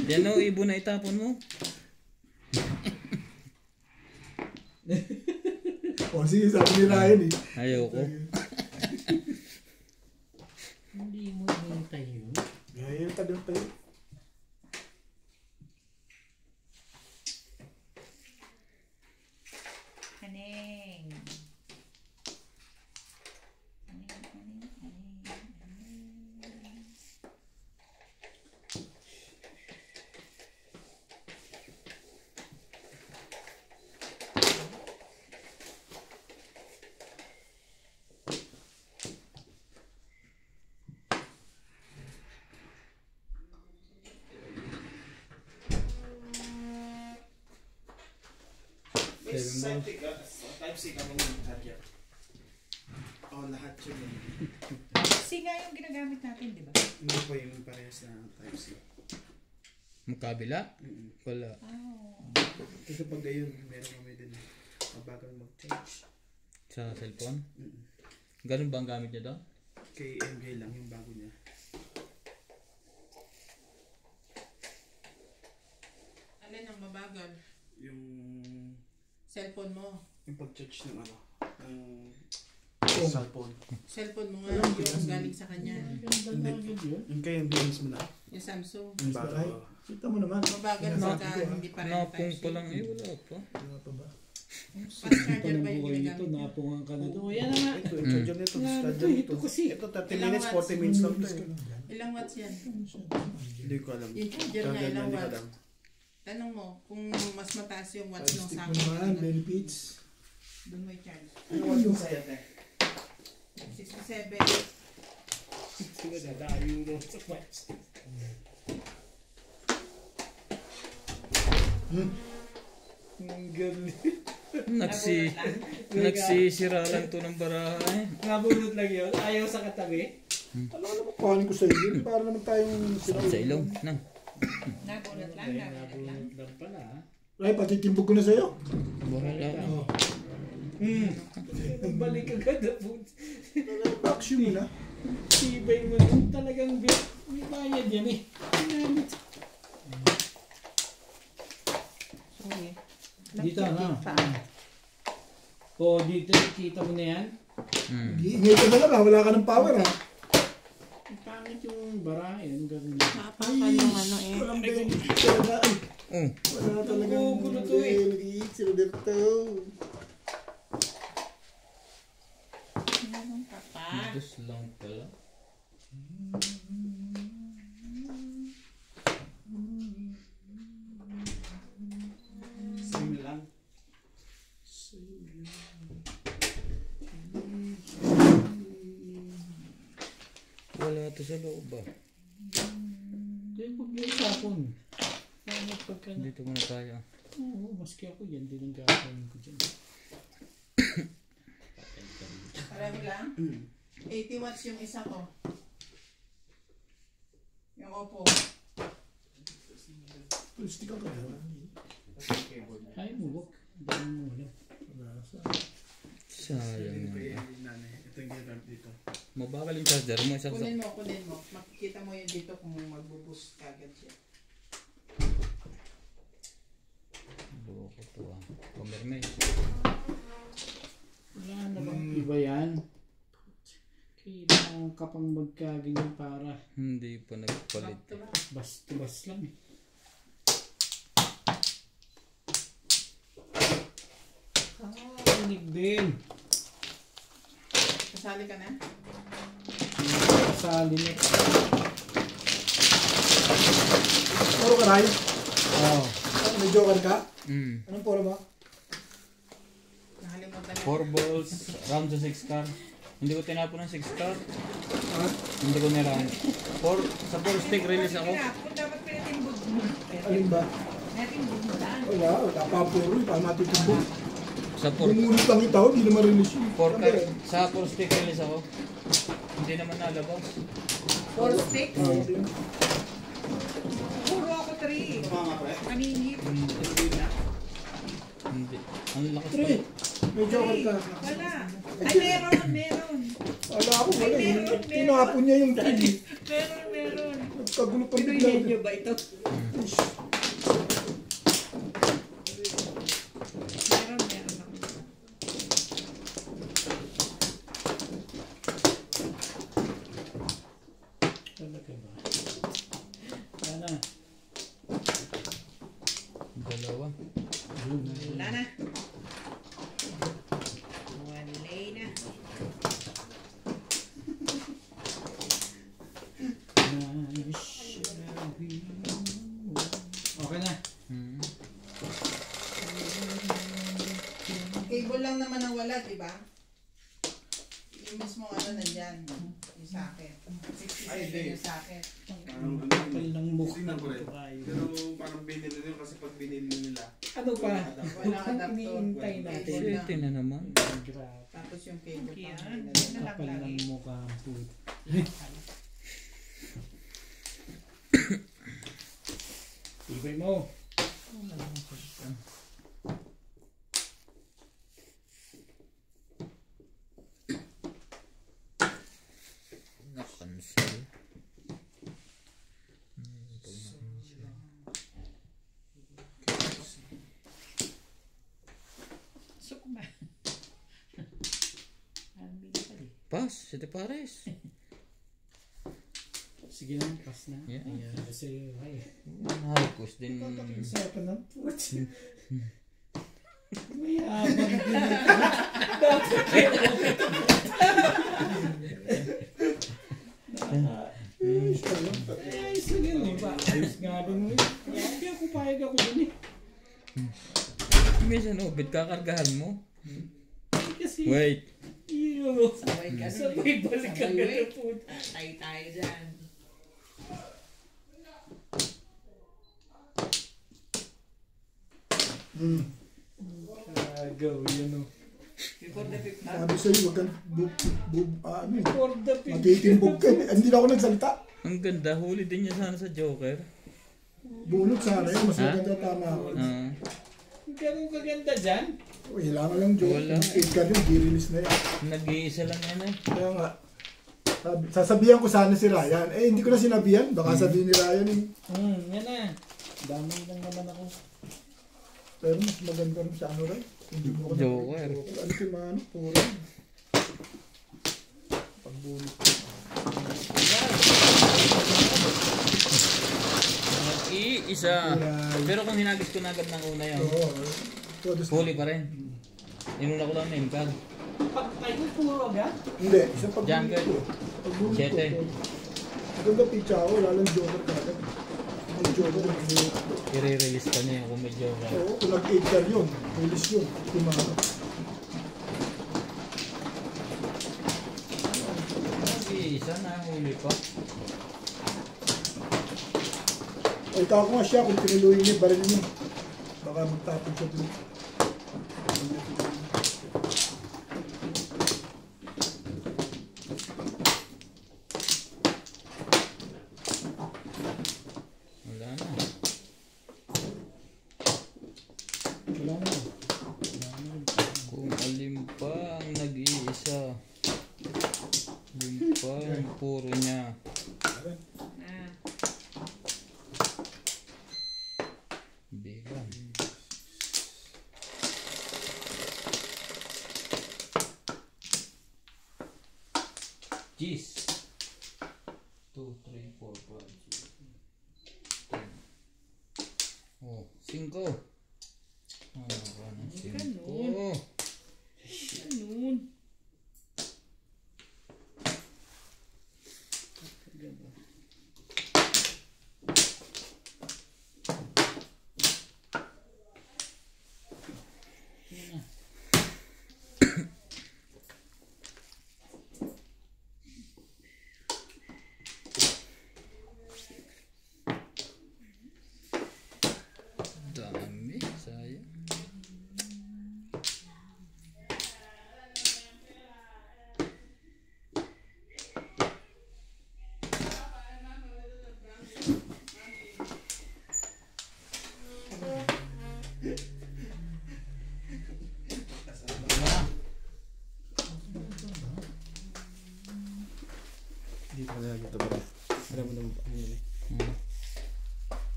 Yan o, ibon na itapon mo. O sige, sabi ni Ryan eh. Ayaw ko. tagal pa yun. Aning. Aning. May scientific type C kami ng target. Oh, lahat yun. C nga yung ginagamit natin, di ba? Hindi pa yung parehas na type C. Magkabila? Wala. Oh. Kasi pag gayon, meron kami din mabagal mag-change. Sa cellphone? Ganun ba ang gamit niya daw? Kay MJ lang yung bago niya. Alin ang mabagal? Yung Cellphone mo. pag-charge ng ano, ng Oh. cellphone. Cellphone mo nga yung galing sa kanya. Yung kay MJ mismo na. Yung Samsung. Yung bago. Ay, kita mo naman. Mabagal Sinasabi pagka ko, hindi pa rin Napong pa lang eh, wala pa. Wala pa ba? Fast charger ba yung ginagamit niya? Napungan ka na to. Oo, yan na nga. Ito, yung charger nito, Nga, charger ito nito. kasi. Ito, 30 Ilang minutes, watts? 40 minutes lang to eh. Ilang watts yan? Hindi ko alam. Yung charger niya, Charger ilang hindi ko watts? alam. Tanong mo, kung mas mataas yung watts ng Stick mo Samsung, naman, benefits. doon mo i-charge. Ano watts yung sa'yo, te? 67. Sinadadayo yung sa watch. Ang galing. Nagsisira lang to ng barahay. Nabunot lang yun. Ayaw sa katabi. Alam ko naman, kuhanin ko sa iyo. Para naman tayong Sa ilong. Nang. Nabunot lang, Ay, nabunot lang. nabunot lang pala. Ay, pati timbog ko na sa'yo. Wala. Balik agad na po. Vacuum mo na. Sibay mo lang talagang may bayad yan eh. Ginamit. Sige. Dito na. O dito kita mo na yan. Iingay ka na lang ha, wala ka ng power ha. Ang pangit yung bara yun. Ganun. Napakan yung ano eh. Walang benefits talaga. Ay, wala talagang Nagugulo to eh. benefits. Sino dito? Meron ka pa. Dos lang pala. Same lang. Wala to sa loob ba? Yung pag yung sapon. Pangit pagka na. Dito muna tayo. Oo, maski ako yan. Din ang gagawin ko dyan. Marami lang? 80 watts yung isa ko. Yung Oppo. Stick ka na. Ay mo, wag. Dahil mo wala. Wala sa... Sayang Ito naman. yung nanay. Ito yung ginagamit dito. Mabagal yung charger mo. Isang Kunin mo. Makikita mo yun dito kung magbuboost kagad siya. Loko to ah. Pumirme. Wala na bang iba yan? Kailangan ka pang magkaganyan para Hindi pa nagpalit. bas-bas lang eh. Rinig din. Kasali ka na? Kasali na. Puro ka rin? Oo. May joker ka? Anong puro mo? Nakalimutan na. 4 balls, round sa 6 car. Hindi ko tinapon ng 6 car. Ha? Hindi ko niround. Sa 4 stick release ako. Kung dapat pinatimbog mo. Alin ba? Pinatimbog mo lang. Wala pa puro. Paano matitimbog? Sa 4 Bumulit lang itaw, hindi naman release yun. car. Sa 4 stick release ako. Hindi naman nalabas. 4 sticks. Oo. Puro ako 3. Kaninip. Hindi. Ang lakas pa. Three. May joker ka. Wala. Ay, meron. Wala ako, wala. Tinapon niya yung three. Meron. Nagkagulo pa Pinoy bigla. medyo ba ito? Meron ako. Talaga ba? na. Dalawa. Wala na. Walay na. Okay na. Hmm. Cable lang naman ang wala, di ba? Yung mismo ano nandyan. Yung socket. 67 yung socket. Kapal ng mukha. Tingnan ko rin. Kayo. Pero parang binili nila kasi pag binili nila, Ano pa? Walang adapter. Iniintay natin. Swerte na naman. Grabe. Tapos yung cable pa. Yan. Yan na lang Kapal lagi. ng mukha ang puto. Ibay mo. Na-cancel. Suk ba? Ang bigay pa di. Pas, Sete Pares. Sige na, pass na. Yeah, yeah. Kasi, ay. Harikos din. Pag-iusapan ng puto. May habang din ito. Dapat kayo. Eh, sige mo ba? Ayos nga din mo. Hindi ako payag ako dun eh. Minsan, bit kakargahan mo. Kasi, Wait. iyo. Sabay ka Sabay balik ka Sabay, na wait. puto. Tayo dyan. Agaw, yun o. Before the 5th Sabi sa'yo, huwag kang For the pin. matitimbog ka. Hindi na ako nagsalita. Ang ganda, huli din niya sana sa Joker. Bunot sana yun, mas Ha? maganda tama ako. Ah. Ganun kaganda dyan. Kailangan lang joke. Wala. Yung Edgar yun, di-release na yan. Nag-iisa lang yan eh. Kaya nga, sasabihan ko sana si Ryan. Eh, hindi ko na sinabihan. Baka sabihin ni Ryan eh. Yan na. Damay lang naman ako. Pero mas maganda rin sa ano rin. Hindi mo ako Joker. Ano si Mano? Puro. Pagbulot ko. Nag-iisa. Pero kung hinagis ko na agad ng una yun, Oo. Todos. huli pa rin. Inuna ko lang na impag. Pag kayo puro agad. Hindi, isa pagbulot Jungle. ko. Pagbulot ko. Siyete. Maganda pizza ako, wala lang Joker kagad. May Joker. I-re-release pa niya yung kung may Joker. Oo, kung nag-Edgar yun. Release yun. Si Mano. Nag-iisa na huli pa. Ay, ikaw ko nga siya kung tinuloy niya, baril niya. Baka magtapon siya dun. Wala na. Wala na. Kung alin pa ang nag-iisa. Alin pa ang puro niya. Ah, Bigan. Jeez. 2, 3, 4, 5, 6, 10. Oh, 5. Ah, ano, 5. ganun. Dami, sayang. hindi pa nila kita ba? Alam mo naman pa.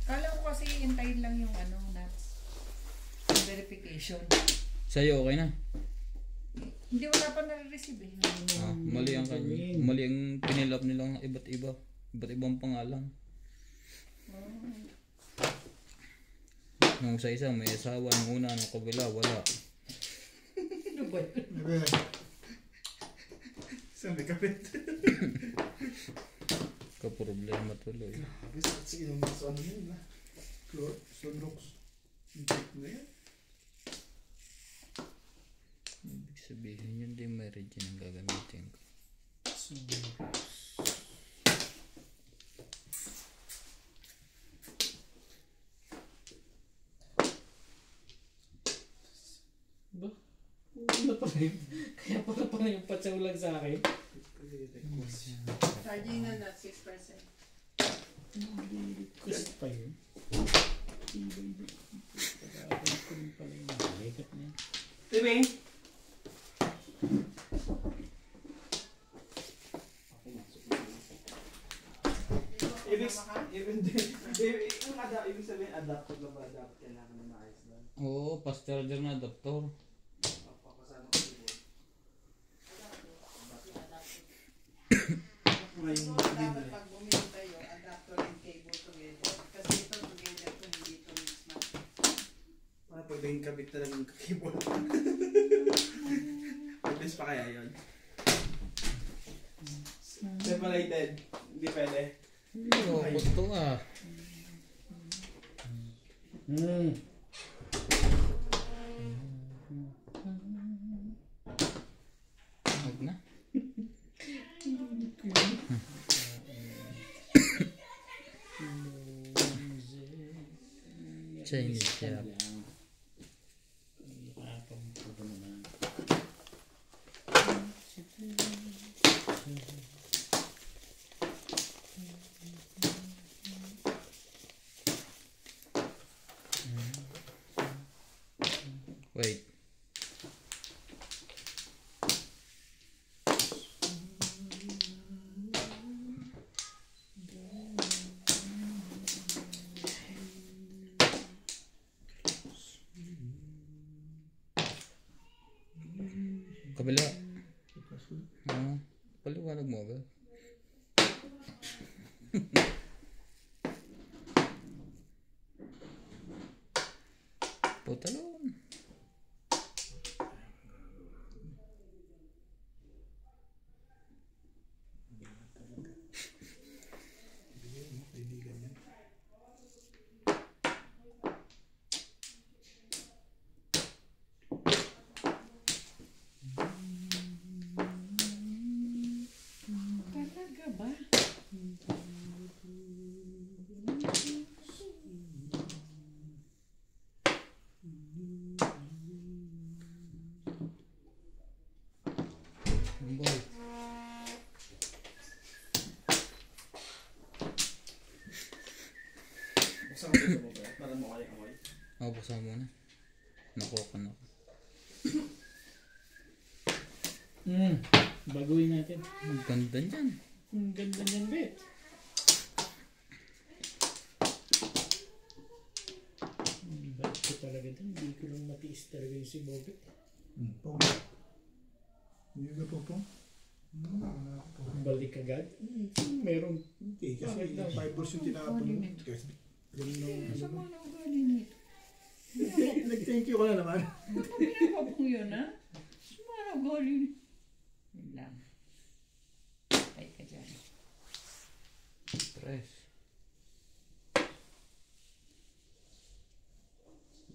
Kala ko kasi hintayin lang yung ano, nuts. Yung verification. Sa'yo okay na? Hindi, wala pa nare-receive eh. Ah, mali ang kanya. Mali ang pinilap nilang iba't iba. Iba't ibang pangalan. Nung sa isa may asawa, nung una, nung kabila, wala. Ano ba yun? Bebe. Saan may kapit? Kaproblema tuloy. Grabe, sakit yung sa ano yun ah. Sunrocks. Check na yan. Ibig sabihin yun din may region ang gagamitin ko. Ba? Ano pala yun? Kaya pala yung patsaulag sa akin. Charging na not 6%. Request pa yun. Pag-aabang ko rin pala yung lekat niya. Tibi! Ibig sabihin adapt pag adapt kailangan na maayos doon. Oo, fast charger na adapter. Papasama ko siguro. Dapat pag bumili kayo, adapter and cable together. Kasi ito together kung hindi ito mismatch. Pwede yung kabit talagang keyboard. Mabilis pa kaya yun? Separated. Hindi pwede. Oo, puto ah. Huwag na. Chinese shop. Wait. Kabila. Paliwanag mo agad. Putalon. Talaga ba? Boy. Buksan ko dito mo ba? Para mo kaya amoy. Ako buksan mo na. Nakuha na ako. Baguhin natin. Ang ganda niyan. Ang ganda niyan, Bet. Bait ko talaga din. Hindi ko lang matiis talaga yung si Bobet. Pong. Hindi ka po pong. Wala ko po. Balik agad. Meron. Hindi, kasi yung fibers yung tinapon mo. Kasi ganun Sama na. na ugali nito. Nag-thank you ko na naman. Pinapabong yun, ha? Sama na ugali nito. Yun lang. Patay ka dyan. Press.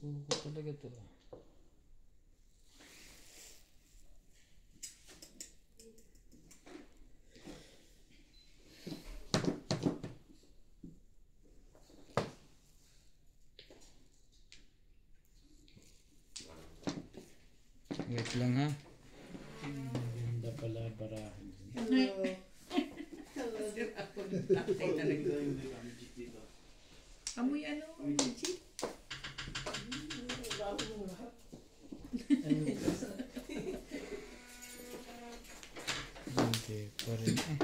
Buko talaga to. Wait lang ha. Ganda pala barahan. Patay talaga. Amoy ano? Magic? Hindi pa rin eh.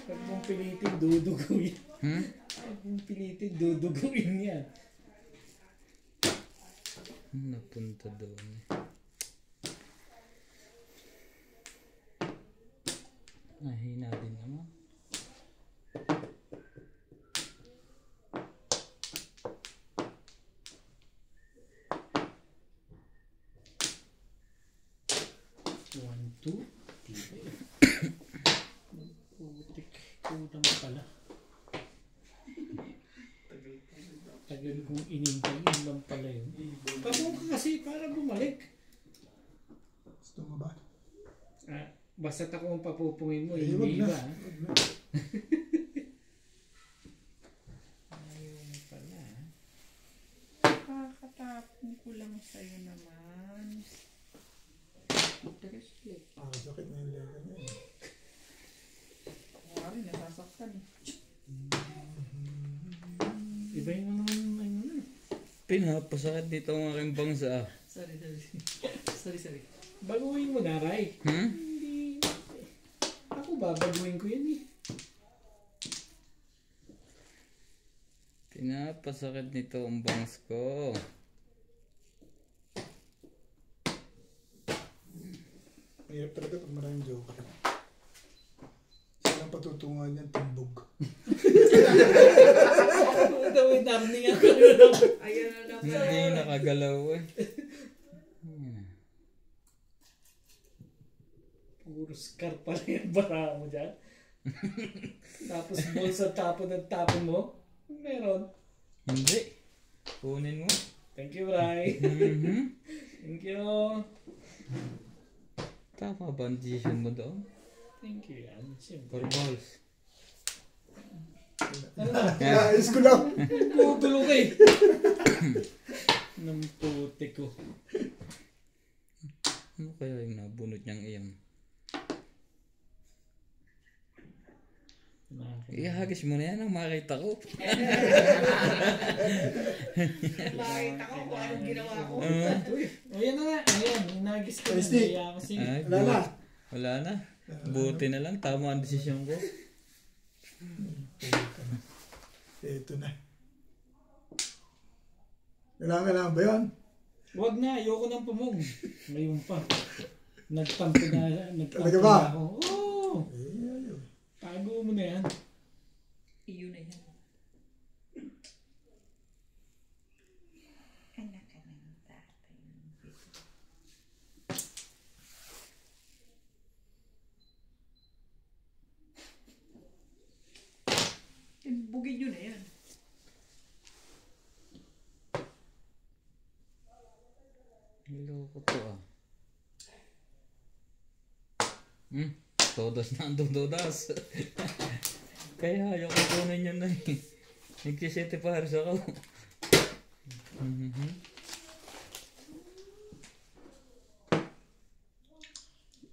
Pag mong pilitin, duduguin. Pag mong pilitin, duduguin yan. Napunta doon eh. Nahina din naman. 2. Tibay. Putik. Kulang pala. Tagal kong inintay. Yun lang pala yun. Tapos ka kasi para bumalik. Gusto mo ba? Basta't ako ang papupungin mo. Eh, Hindi wag na. iba. Wag na. Ayun pala. Kakatapon ko lang sa'yo naman. Sakit na yung lega niya eh. Wari, nasasaktan eh. Iba yung ano. Pinapasakit dito ang aking bangsa. Sorry. Baguhin mo na, Ray. Hindi. Ako babaguhin ko yan eh. Pinapasakit nito ang bangs ko. Mahirap talaga pag maraming joke. Silang patutungan yan, timbog. Gawin darning ako. Ayan na naman. Hindi nakagalaw eh. Puro scar pala yung bara mo dyan. Tapos bulsa tapon ng tapon mo. Meron. Hindi. Kunin mo. Thank you, Ray. Thank you. Tama ba ang decision mo doon? Thank you, yan. For Siyempre. balls. Ano na? Kaya ayos ko lang. Tutulog eh. Ng puti ko. Ano kaya yung nabunot niyang iyang? Ihagis mo na yan ang makita ko. Makita ko kung anong ginawa ko. O yan na nga. Ayan, hinagis ko. Pwede. Kaya kasi. Ay, Wala na. Wala na. Buti na lang. Tama ang desisyon ko. Ito na. Kailangan ba yun? Huwag na, ayoko ng pumong. Ngayon pa. Nagtampo na Talaga ba? ako. Oo. Ayun. Tago mo na yan. Iyon na yan. Anak ka ng tatay. Bugin nyo na yan. Niloko to ah. Todas na ang dudas. Kaya ayaw ko kunin yun na eh. Nagsisete pares ako.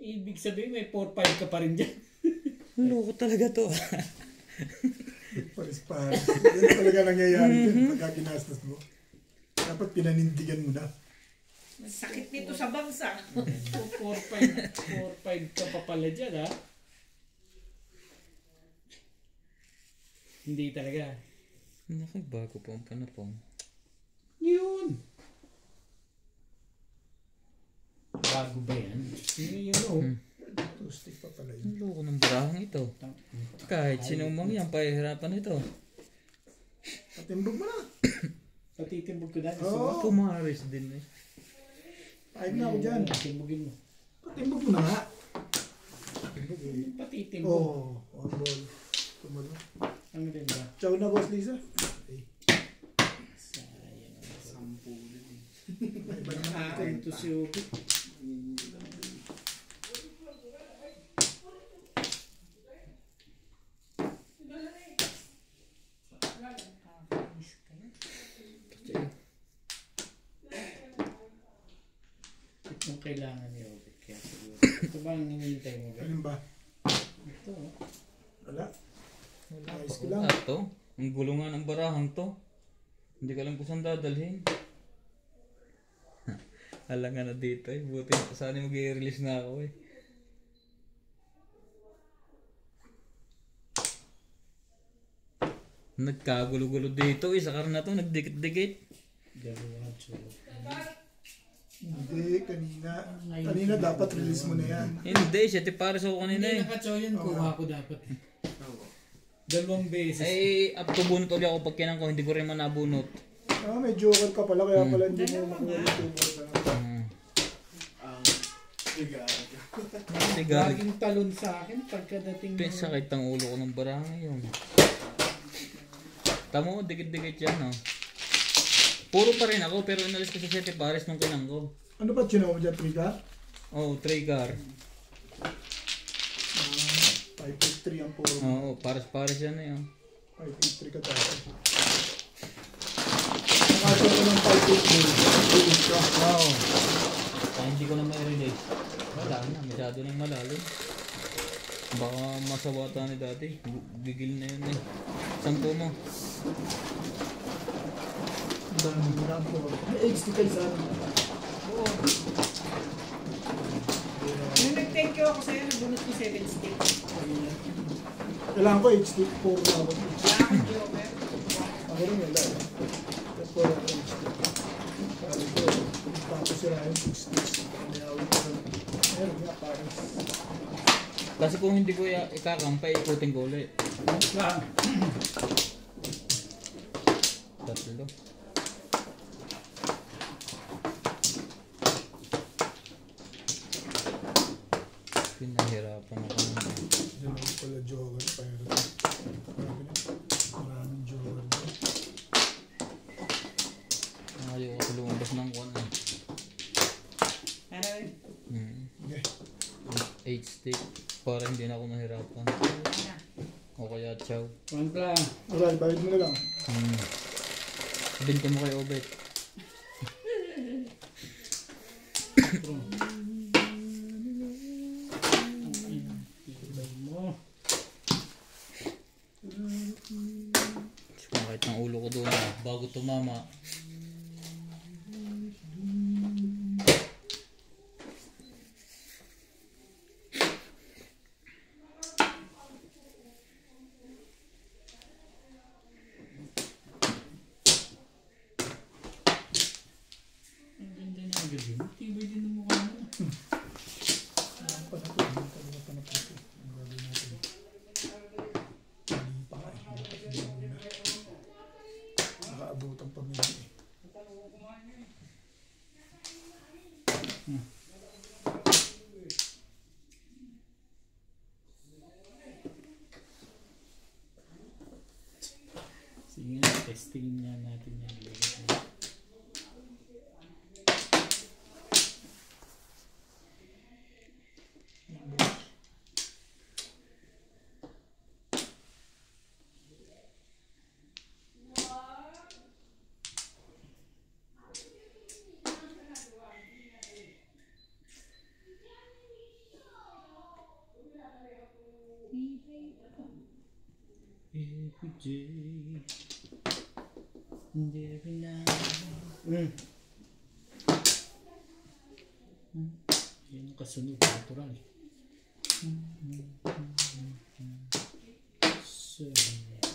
Ibig sabihin may 4-5 ka pa rin dyan. Loko talaga to ah. Paris-paris. Yan talaga nangyayari dyan pagka ginastos mo. Dapat pinanindigan mo na. Sakit nito sa bangsa. 4-5 ka pa pala dyan ha. Hindi talaga. Nakagbago pa ang panapong. Yun. Bago ba yan? Yun o. Two-stick pa pala yun. Ang loko ng barahang ito. Kahit sinumang yan, pahihirapan ito. Patimbog mo na. Patitimbog ko na. Oo. Pumaris din eh. Ayun na ako dyan. Patimbogin mo. Patimbog mo na nga. Patitimbog. Oo. On ball. Tumalo. Ang ganda. Ciao na, Boss Lisa. Sayang. May iba naman ako. Ito si Obi. Itong kailangan ni Obi. Kaya siguro. Ito ba ang hinihintay mo? Ba? Ano ba? Ito. Wala. Ayos ko lang. Ito, ang gulo nga ng barahang to. Hindi ka lang kung saan dadalhin. Alangan na dito eh. Buti sana mag-i-release na ako eh. Nagkagulo-gulo dito eh. Sa karna to, nagdikit-dikit. Dalawa. Chulo. Hindi, kanina. Kanina dapat release mo na yan. Hindi, siya pares ako kanina Hindi eh. naka-chow yun. Kuha ko dapat. Dalawang beses. Ay, up to bunot ulit ako pag kinang ko. Hindi ko rin man nabunot. Ah, may joker ka pala, kaya pala hindi mo makuha yung tumor na. Hindi galing. Laging talon sa akin pagkadating Ito yung sakit ng ulo ko ng barangay yun. Tamo, dikit-dikit yan, oh. Puro pa rin ako, pero inalis ko sa 7 pares nung kinang ko. Ano ba chinaw mo dyan, Trika? Oh, 3 car. 5.3 ang puro. Oo, pares-pares yan na yun. 5.3 ka tayo. Nakasya ko ng 5.3 ka. Wow. Hindi ko na may-release. Wala na, masyado nang malalim. Baka masawata ni dati. Gigil na yun eh. 10 mo. Dami po. May XT kayo sa amin. Oo. Nung nag-thank you ako sa'yo, nabunot ko 7 stick. Kailangan ko XT. 4 na ako. Wala akong joker. Ako rin wala. Tapos wala ako XT. Sabi ko, tapos sila yung 6 sticks. Mayawin ko rin. Meron nga pares. Kasi kung hindi ko ikakampay, ikutin ko ulit. Tatlo. Pinahirapan ako naman. Diyan ako pala joker. Maraming joker. Ayaw ako lumabas ng kwan eh. Ano rin? Okay. 8 stick. Para hindi na ako mahirapan. O kaya chow. Pangka. Alright, bayad mo na lang. Binti mo kay Obet. Mo. Kahit ng ulo ko doon bago tumama. Ang ganda na ang gabi. Tibay din ang mukha mo. Nakaabot ang pamilya eh. Sige nga, testing nga natin yan. Every day, and every night. Yan ang kasunod, natural. So bright.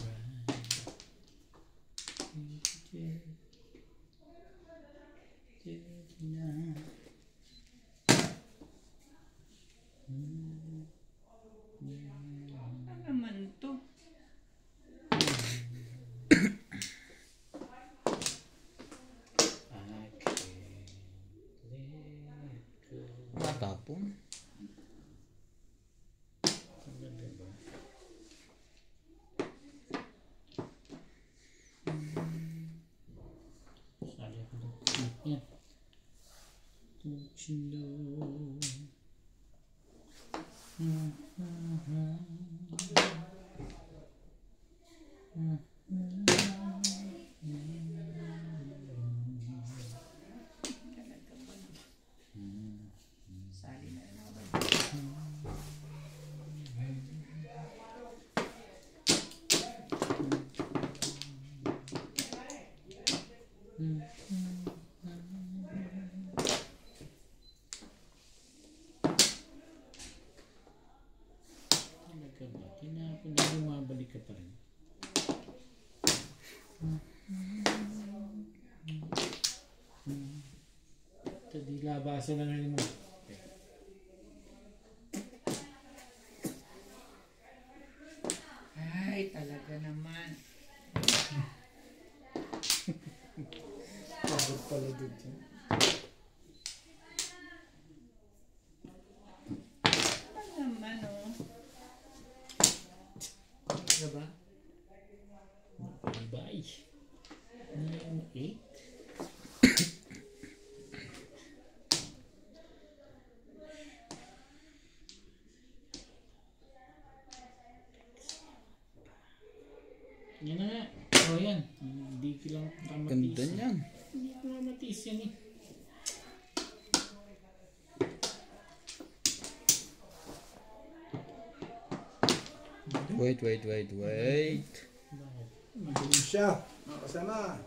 Every night. Ano naman to? Matapon. Sali ako doon. Yan. Don't you know? Sali na rin ako. Talaga ba? Tinapon na bumabalik ka pa rin. Ito, di labasan na rin mo. Ay, talaga naman. Pagod pala dito. Bye. 9, 8. Yan na nga. Oh, yan. Hindi ko lang matiis. Ganda niyan. Hindi ko lang matiis yan eh. Wait. Bakit? Magaling siya. Mga kasama.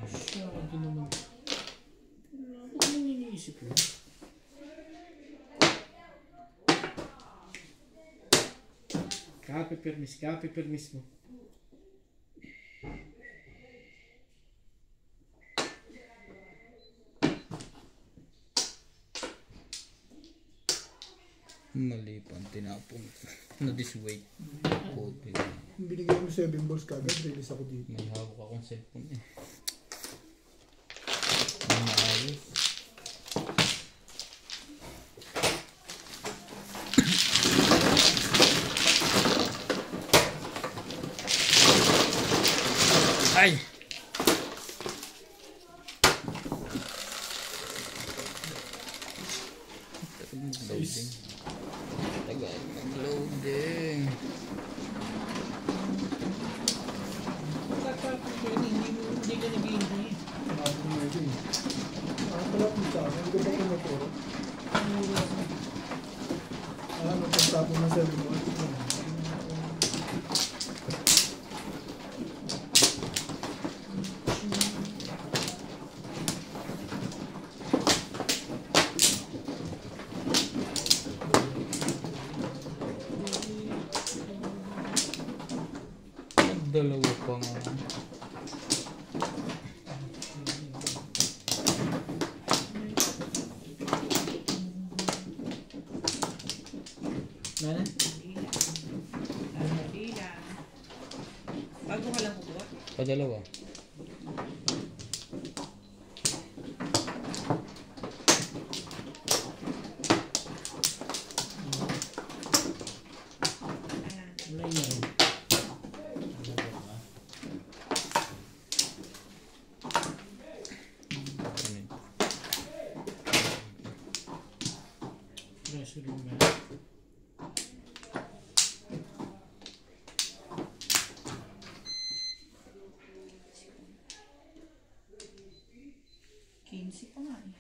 Siya, hindi naman. Wala ko naman iniisip mo. Kape-permis mo. Mali pa ang tinapong. Na this weight. Okay. Binigay mo 7 balls kagad, release ako dito. May hawak akong cellphone eh. Ang maayos. Ay! Loading. Tagal mag-loading. Hindi ka nag-iintay. Ako mo ito eh. Ako pala kung sa akin, hindi ko ba kumapuro? Magpagtapon na 7 balls. Dalawa pa nga. Mana? Dila. Bago ka lang kukuha. Padalawa. Wala yan. Pressure yung mga. Kinsi pa nga eh.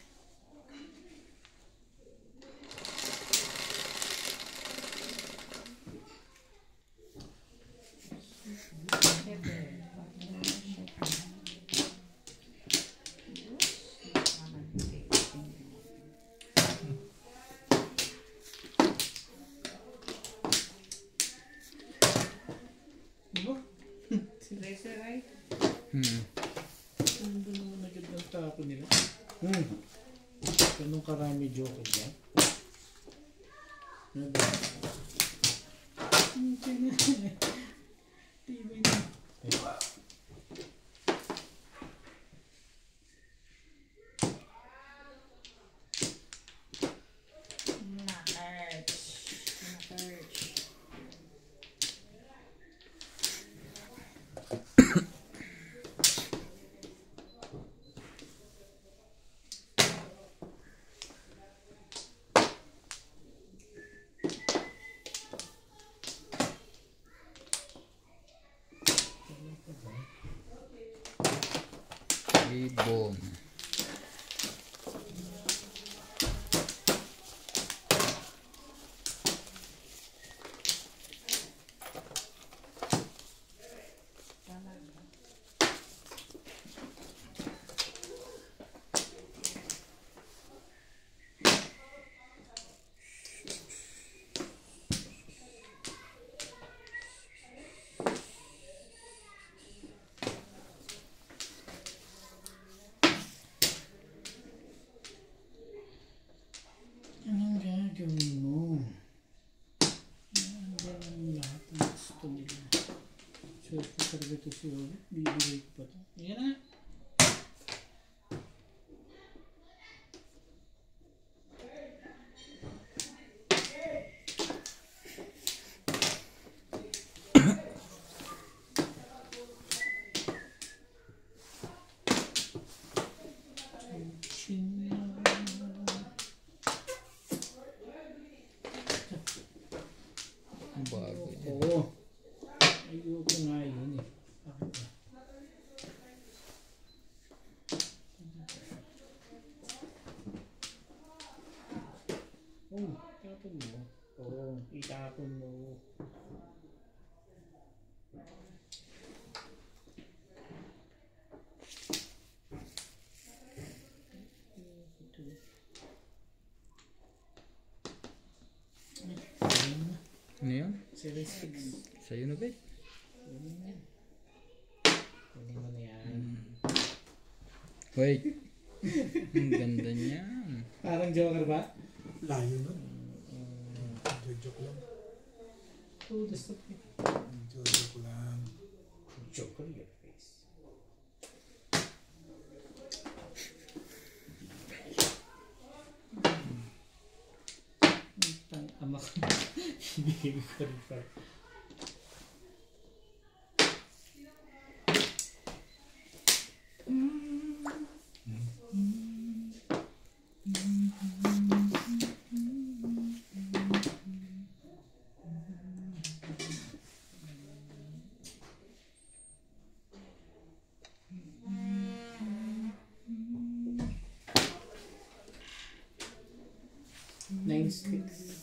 Racer ay. Hindi naman agad ang tapo nila. Ganun karami joke dyan. Ano ba? Tibay na. Ibon. Anong gagawin mo? Yan ang lahat ng gusto nila. So, talaga ito si Robert. Bibigay ko pa ito. Yan na. Series 6. Sa'yo na, babe. Kunin mo na yan. Wait. Ang ganda niyan. Parang Joker ba? Layo nun. Joke lang. Oh, the stuff. Joke lang. Joker your face. Tang ama ko. Hindi ko rin pa. Nine sticks.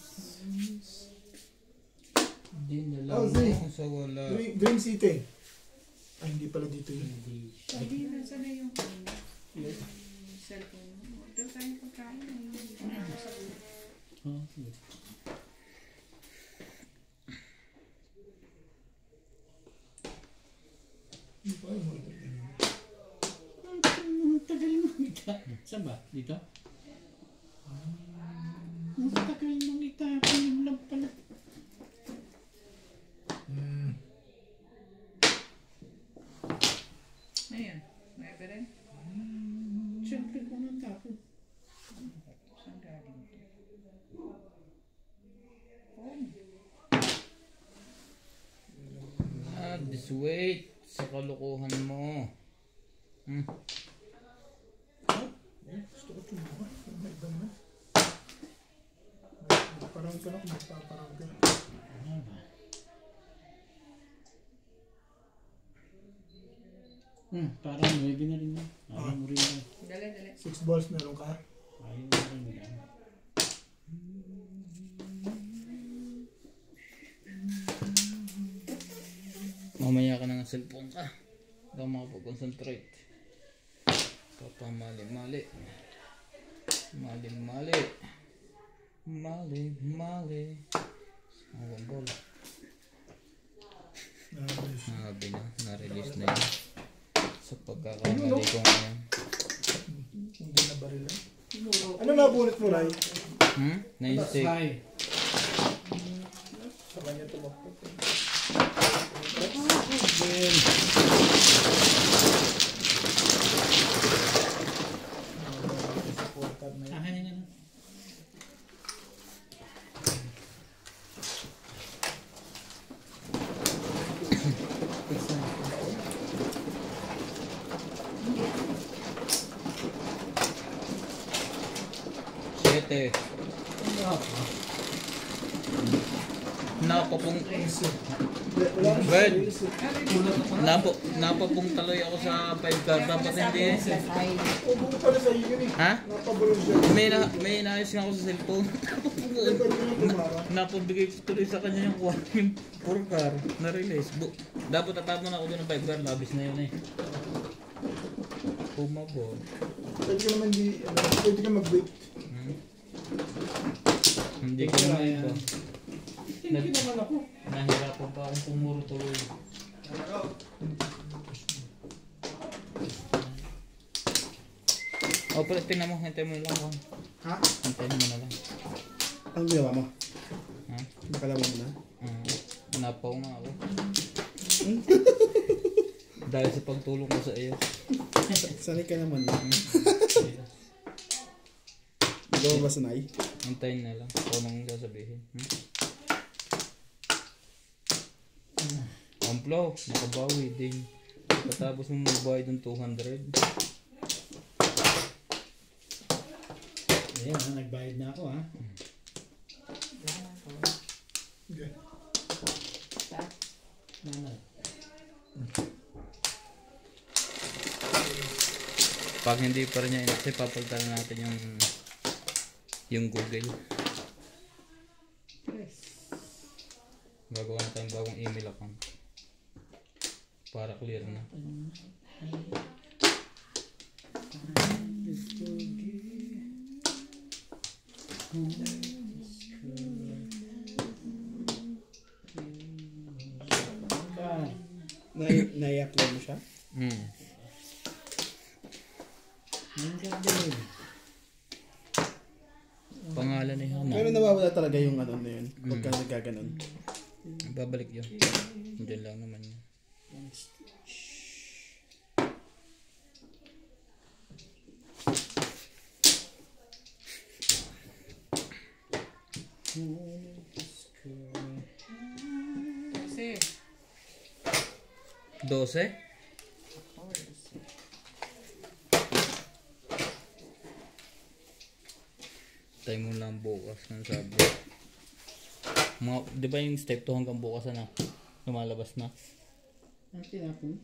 Hindi na Oh, lang see. ako sa wala. Dream City. Ay, hindi pala dito yun. Hindi. Sabi na sana yung Yes. cellphone mo. Ito tayo pagkain. Ayun. Oh, sige. Ang tagal mo itapon. Saan ba? Dito? Ang tagal mo itapon. Yun lang pala. Ayan. May ba rin? Siyempre ko nang tapon. Saan galing ito? This wait sa kalukuhan mo. Gusto ko tumama. May iba naman. Parang ka na kung magpaparang ka. Ano ba? Parang 9 na rin yan. Ayaw mo rin yan. Dali, dali. 6 balls meron ka. Ayaw mo rin yan. Mamaya ka na ng cellphone ka. Hindi ako makapag-concentrate. Papamali-mali. Mali-mali. Mali-mali. Ang ball. Sabi na, na-release na yun. Sa pagkakamali ko ngayon. Hindi na baril lang. Ano nabunot mo, Ray? Naisip. Slide. Sa kanya tumakbo. Akin na yan. Siyete. Napapong Bird. Napapong taloy ako sa 5 card. Dapat hindi eh. Ubo pala sa iyo yun eh. Ha? Napabulong siya. May inaayos nga ako sa cellphone. Hindi pa rin yung tumara. Napabigay ko tuloy sa kanya yung 4 car na release. Dapat tatapon ako doon ng 5 car. Labis na yun eh. Pumabot. Pwede ka naman pwede ka mag-wait. Hindi ko na ito. Hindi naman ako. Nahirapan pa akong pumuro tuloy. O, pero tingnan mo. Hintay mo lang. Ha? Hintayin mo na lang. Ang ginawa mo? Ha? Nakalaman mo na? Napaw nga ako. Dahil sa pagtulong ko sa iyo. Sanay ka naman. Ikaw ba sanay? Hintayin na lang. Kung anong sasabihin. Amplo, nakabawi din. Pagkatapos mo magbayad ng 200. Ayan, nagbayad na ako ha. Okay. Nanay. Pag hindi pa rin niya inaccept, papalitan natin yung Google. Gagawa na tayong bagong email account. Para clear na. Nai-apply mo siya? Ang ganda yun. Pangalan ni Hana. Pero nawawala talaga yung ano na yun. Pagka nagkaganon. Babalik yun. Diyan lang naman yun. Kasi, 12? Tayo mo lang bukas ng sabi. Mga, di ba yung step 2 hanggang bukas na? Lumalabas na. Ang tinapon.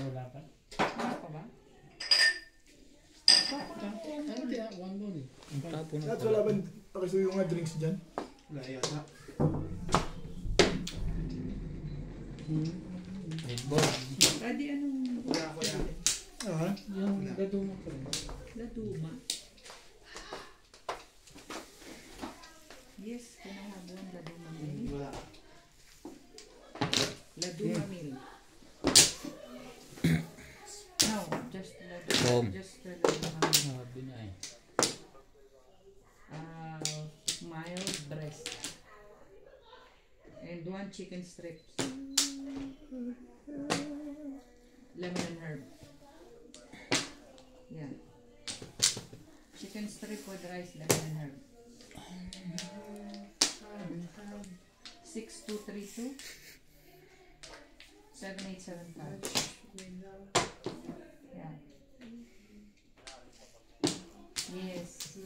Wala pa. ano pa ba? Ang tinapon mo eh. Ang tapo na Lahat wala ba pakisuyo nga drinks dyan? Wala yata. Red Bull. Adi, anong Wala ko yan. Ah, Yung gaduma ko rin. laduma? Yes, kinahabon laduma milk. Wala. Laduma milk. No, just laduma. Tom. Just the laduma milk. Sabi na eh. Mild breast. And 1 chicken strips. Lemon and herb. Yeah. Chicken strip with rice, lemon and herb. 6232 7875. Yeah. Yes.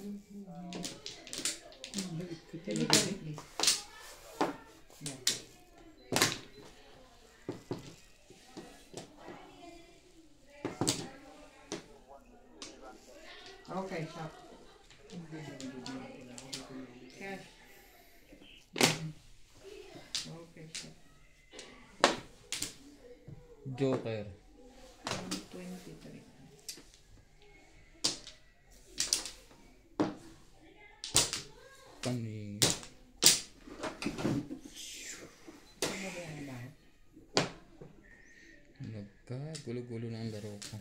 Delivery, please. Yeah. Okay, shop. Cash. Okay, shop. Joker. 123. Paning. Ano ba yan ba? Nagka-gulo-gulo na ang laro ko.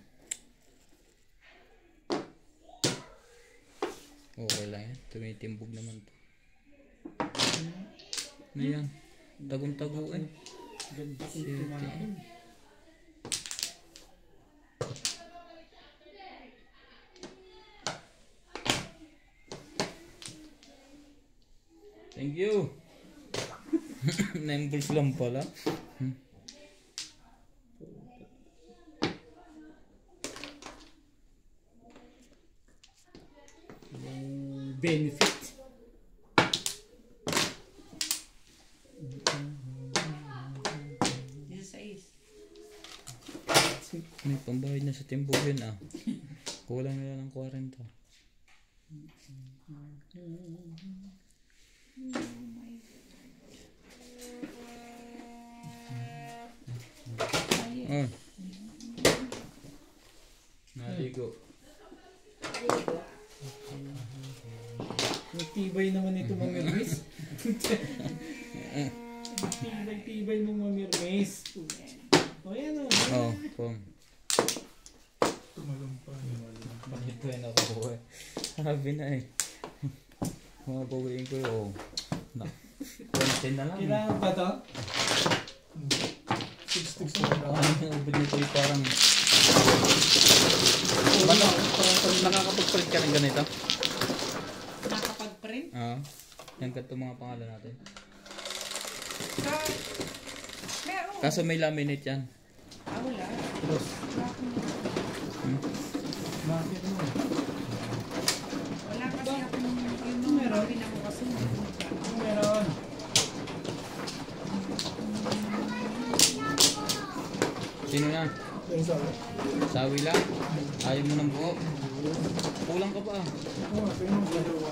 Okay lang yan. Tumitimbog naman to. Ano yan? Tagong-tago eh. Ganda ko Shit, tumatakon. Thank you. Na-impulse lang pala. Yung benefit. This is May pambayad na sa timbog yun ah. Kulang na lang ng 40. Oh. Naligo. Yung tibay naman ito mga Mirmis. Tibay mo mga Mirmis. O yan o. Oh, pong. tumalong pa. Bakit ko yun ako eh. Sabi na eh. Mga bawiin ko yun. Na. 20 na lang. Kailangan ba to? 6 sticks na lang. Ang ubod nito yung parang... Nakakapag-print ka ng ganito? nakapag-print? Yan ka itong mga pangalan natin. Meron. Kaso may laminate yan. Wala. Bakit mo? Wala kasi akong yung Meron. gawin ako kasi. Kung meron. Sino na? Yan sa akin. Sawi lang? Ayaw mo ng buo? Kulang ka pa ah. Oo nga, tingnan mo dalawa.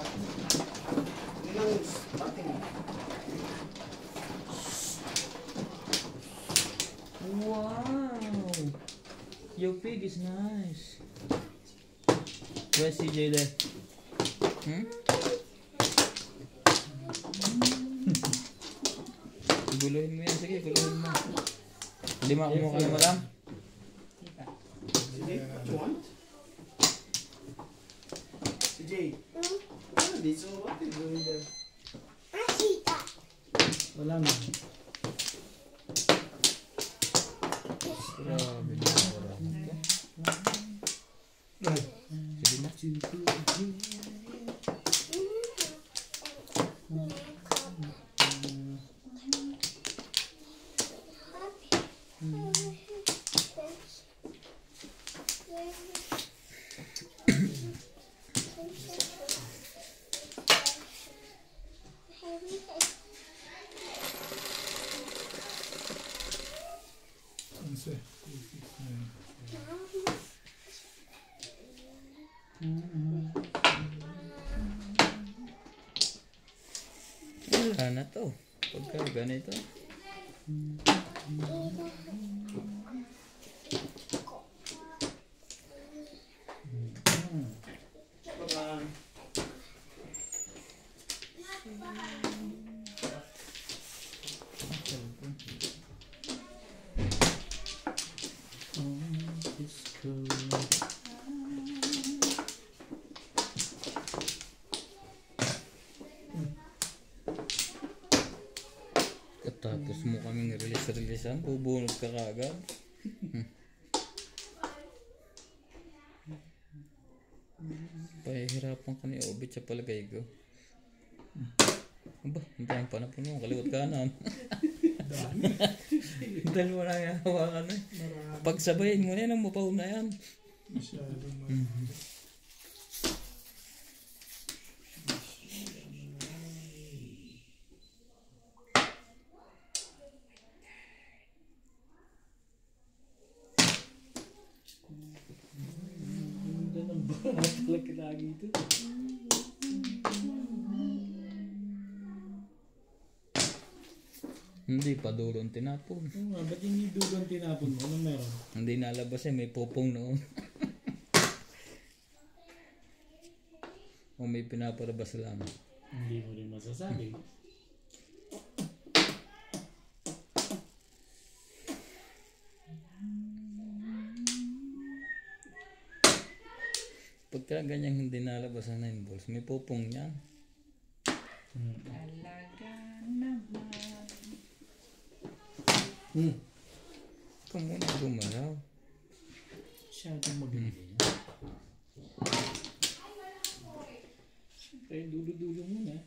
Wow! Your pig is nice. Where's CJ there? Guluhin mo yan. Sige, guluhin mo. Hindi makumuha kayo, madam? Sige, what you want? Si Jay. Ano, di so what is doing there? Wala na. Grabe na. Right. Sige na. Wala na to. Pagka ganito. Bye-bye. Tapos mo kaming release-releasean, bubunod ka kagad. Pahihirapan ka ni Obit sa palagay ko. Aba, hintayin pa na po mo, kaliwat kanan. Dalawa na yung hawakan eh. Pagsabayin mo na yan, ang mapaw na yan. Masyadong marami. Lagi ito. Hindi pa dulong tinapon. Oo nga, ba't hindi dugang tinapon mo? Anong meron? Hindi nalabas eh, may popong noon. O may pinapalabas lang. Hindi mo rin masasabi. Pagka ganyan hindi nalabas na 9 balls, may popong yan. Talaga naman. Ikaw muna gumalaw. Masyadong magaling. Siyempre, dulo-dulo muna.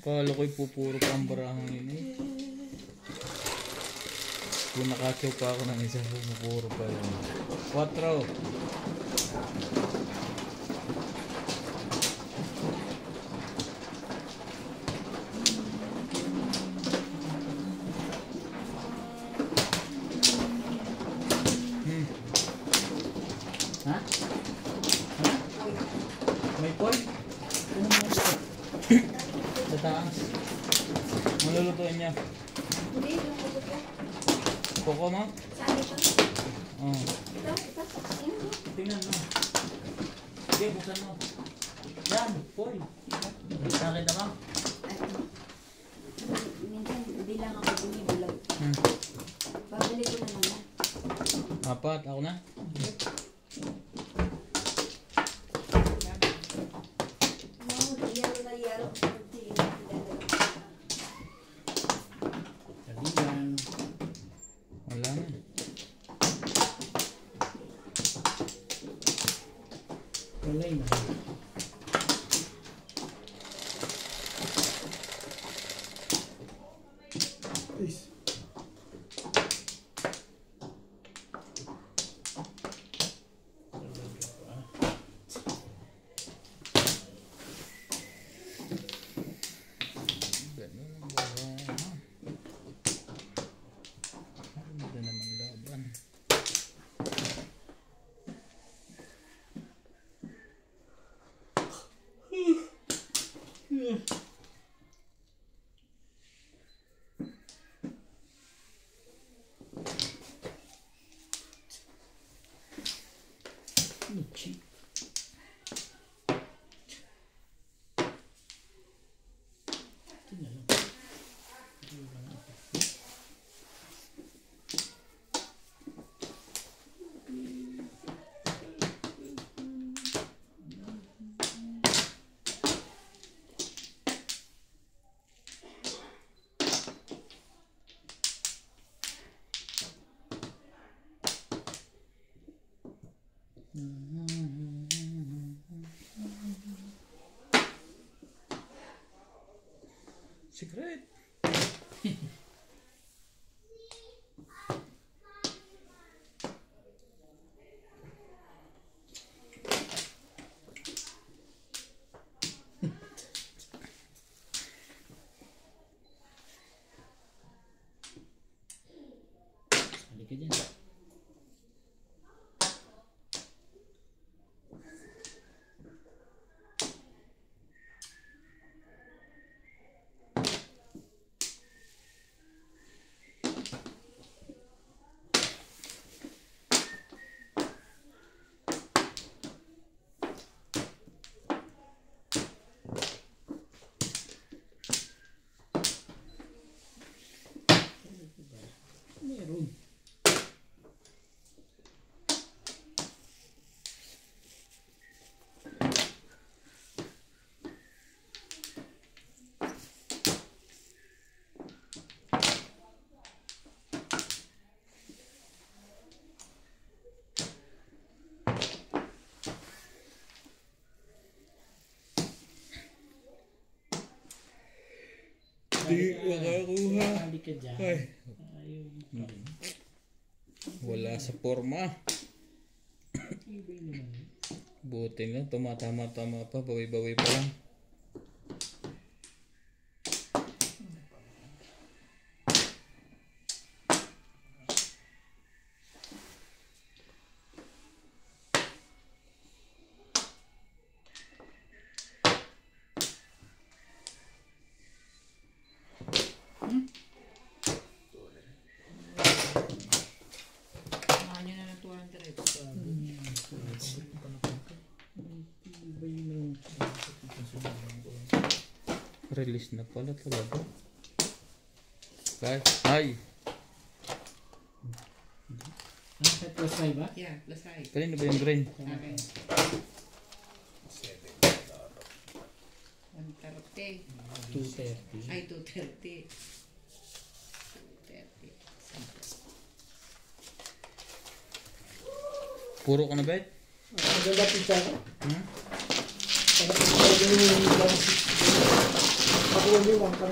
Akala ko'y pupuro pa ang barahang yun eh. Kung nakakyaw pa ako ng isa, pupuro pa yun. 4. Ha? Ha? May point? Ano mo ito? Sa taas. Malulutuin niya. Hindi, yung ulo ko. Koko mo? Sabi ko. Oo. Ito. Ayun. Tingnan mo. Sige, buksan mo. Yan, Poy. Nakita mo? Minsan, hindi lang ako bumibulag. Babalik ko na naman. 4, ako na. Yaro na yaro. Kaligan. Wala na. Walay na. Please. Cheap. Ito na lang. Secret. Halika dyan. Meron. Di makakuha. Halika dyan. Ay. Ayaw. Wala sa forma. Ibay naman. Buti nga, tumatama-tama pa, bawi-bawi pa lang. Samahan nyo na ng 200. Ibay naman. Release na pala talaga. Ay! Sa plus 5 ba? Yeah, plus 5. Kanina ba yung grain? Okay. 130. 230. Ay, 230. 230. Puro ka na bet? Maganda pizza ko. Hmm? Ako yung 1 ka.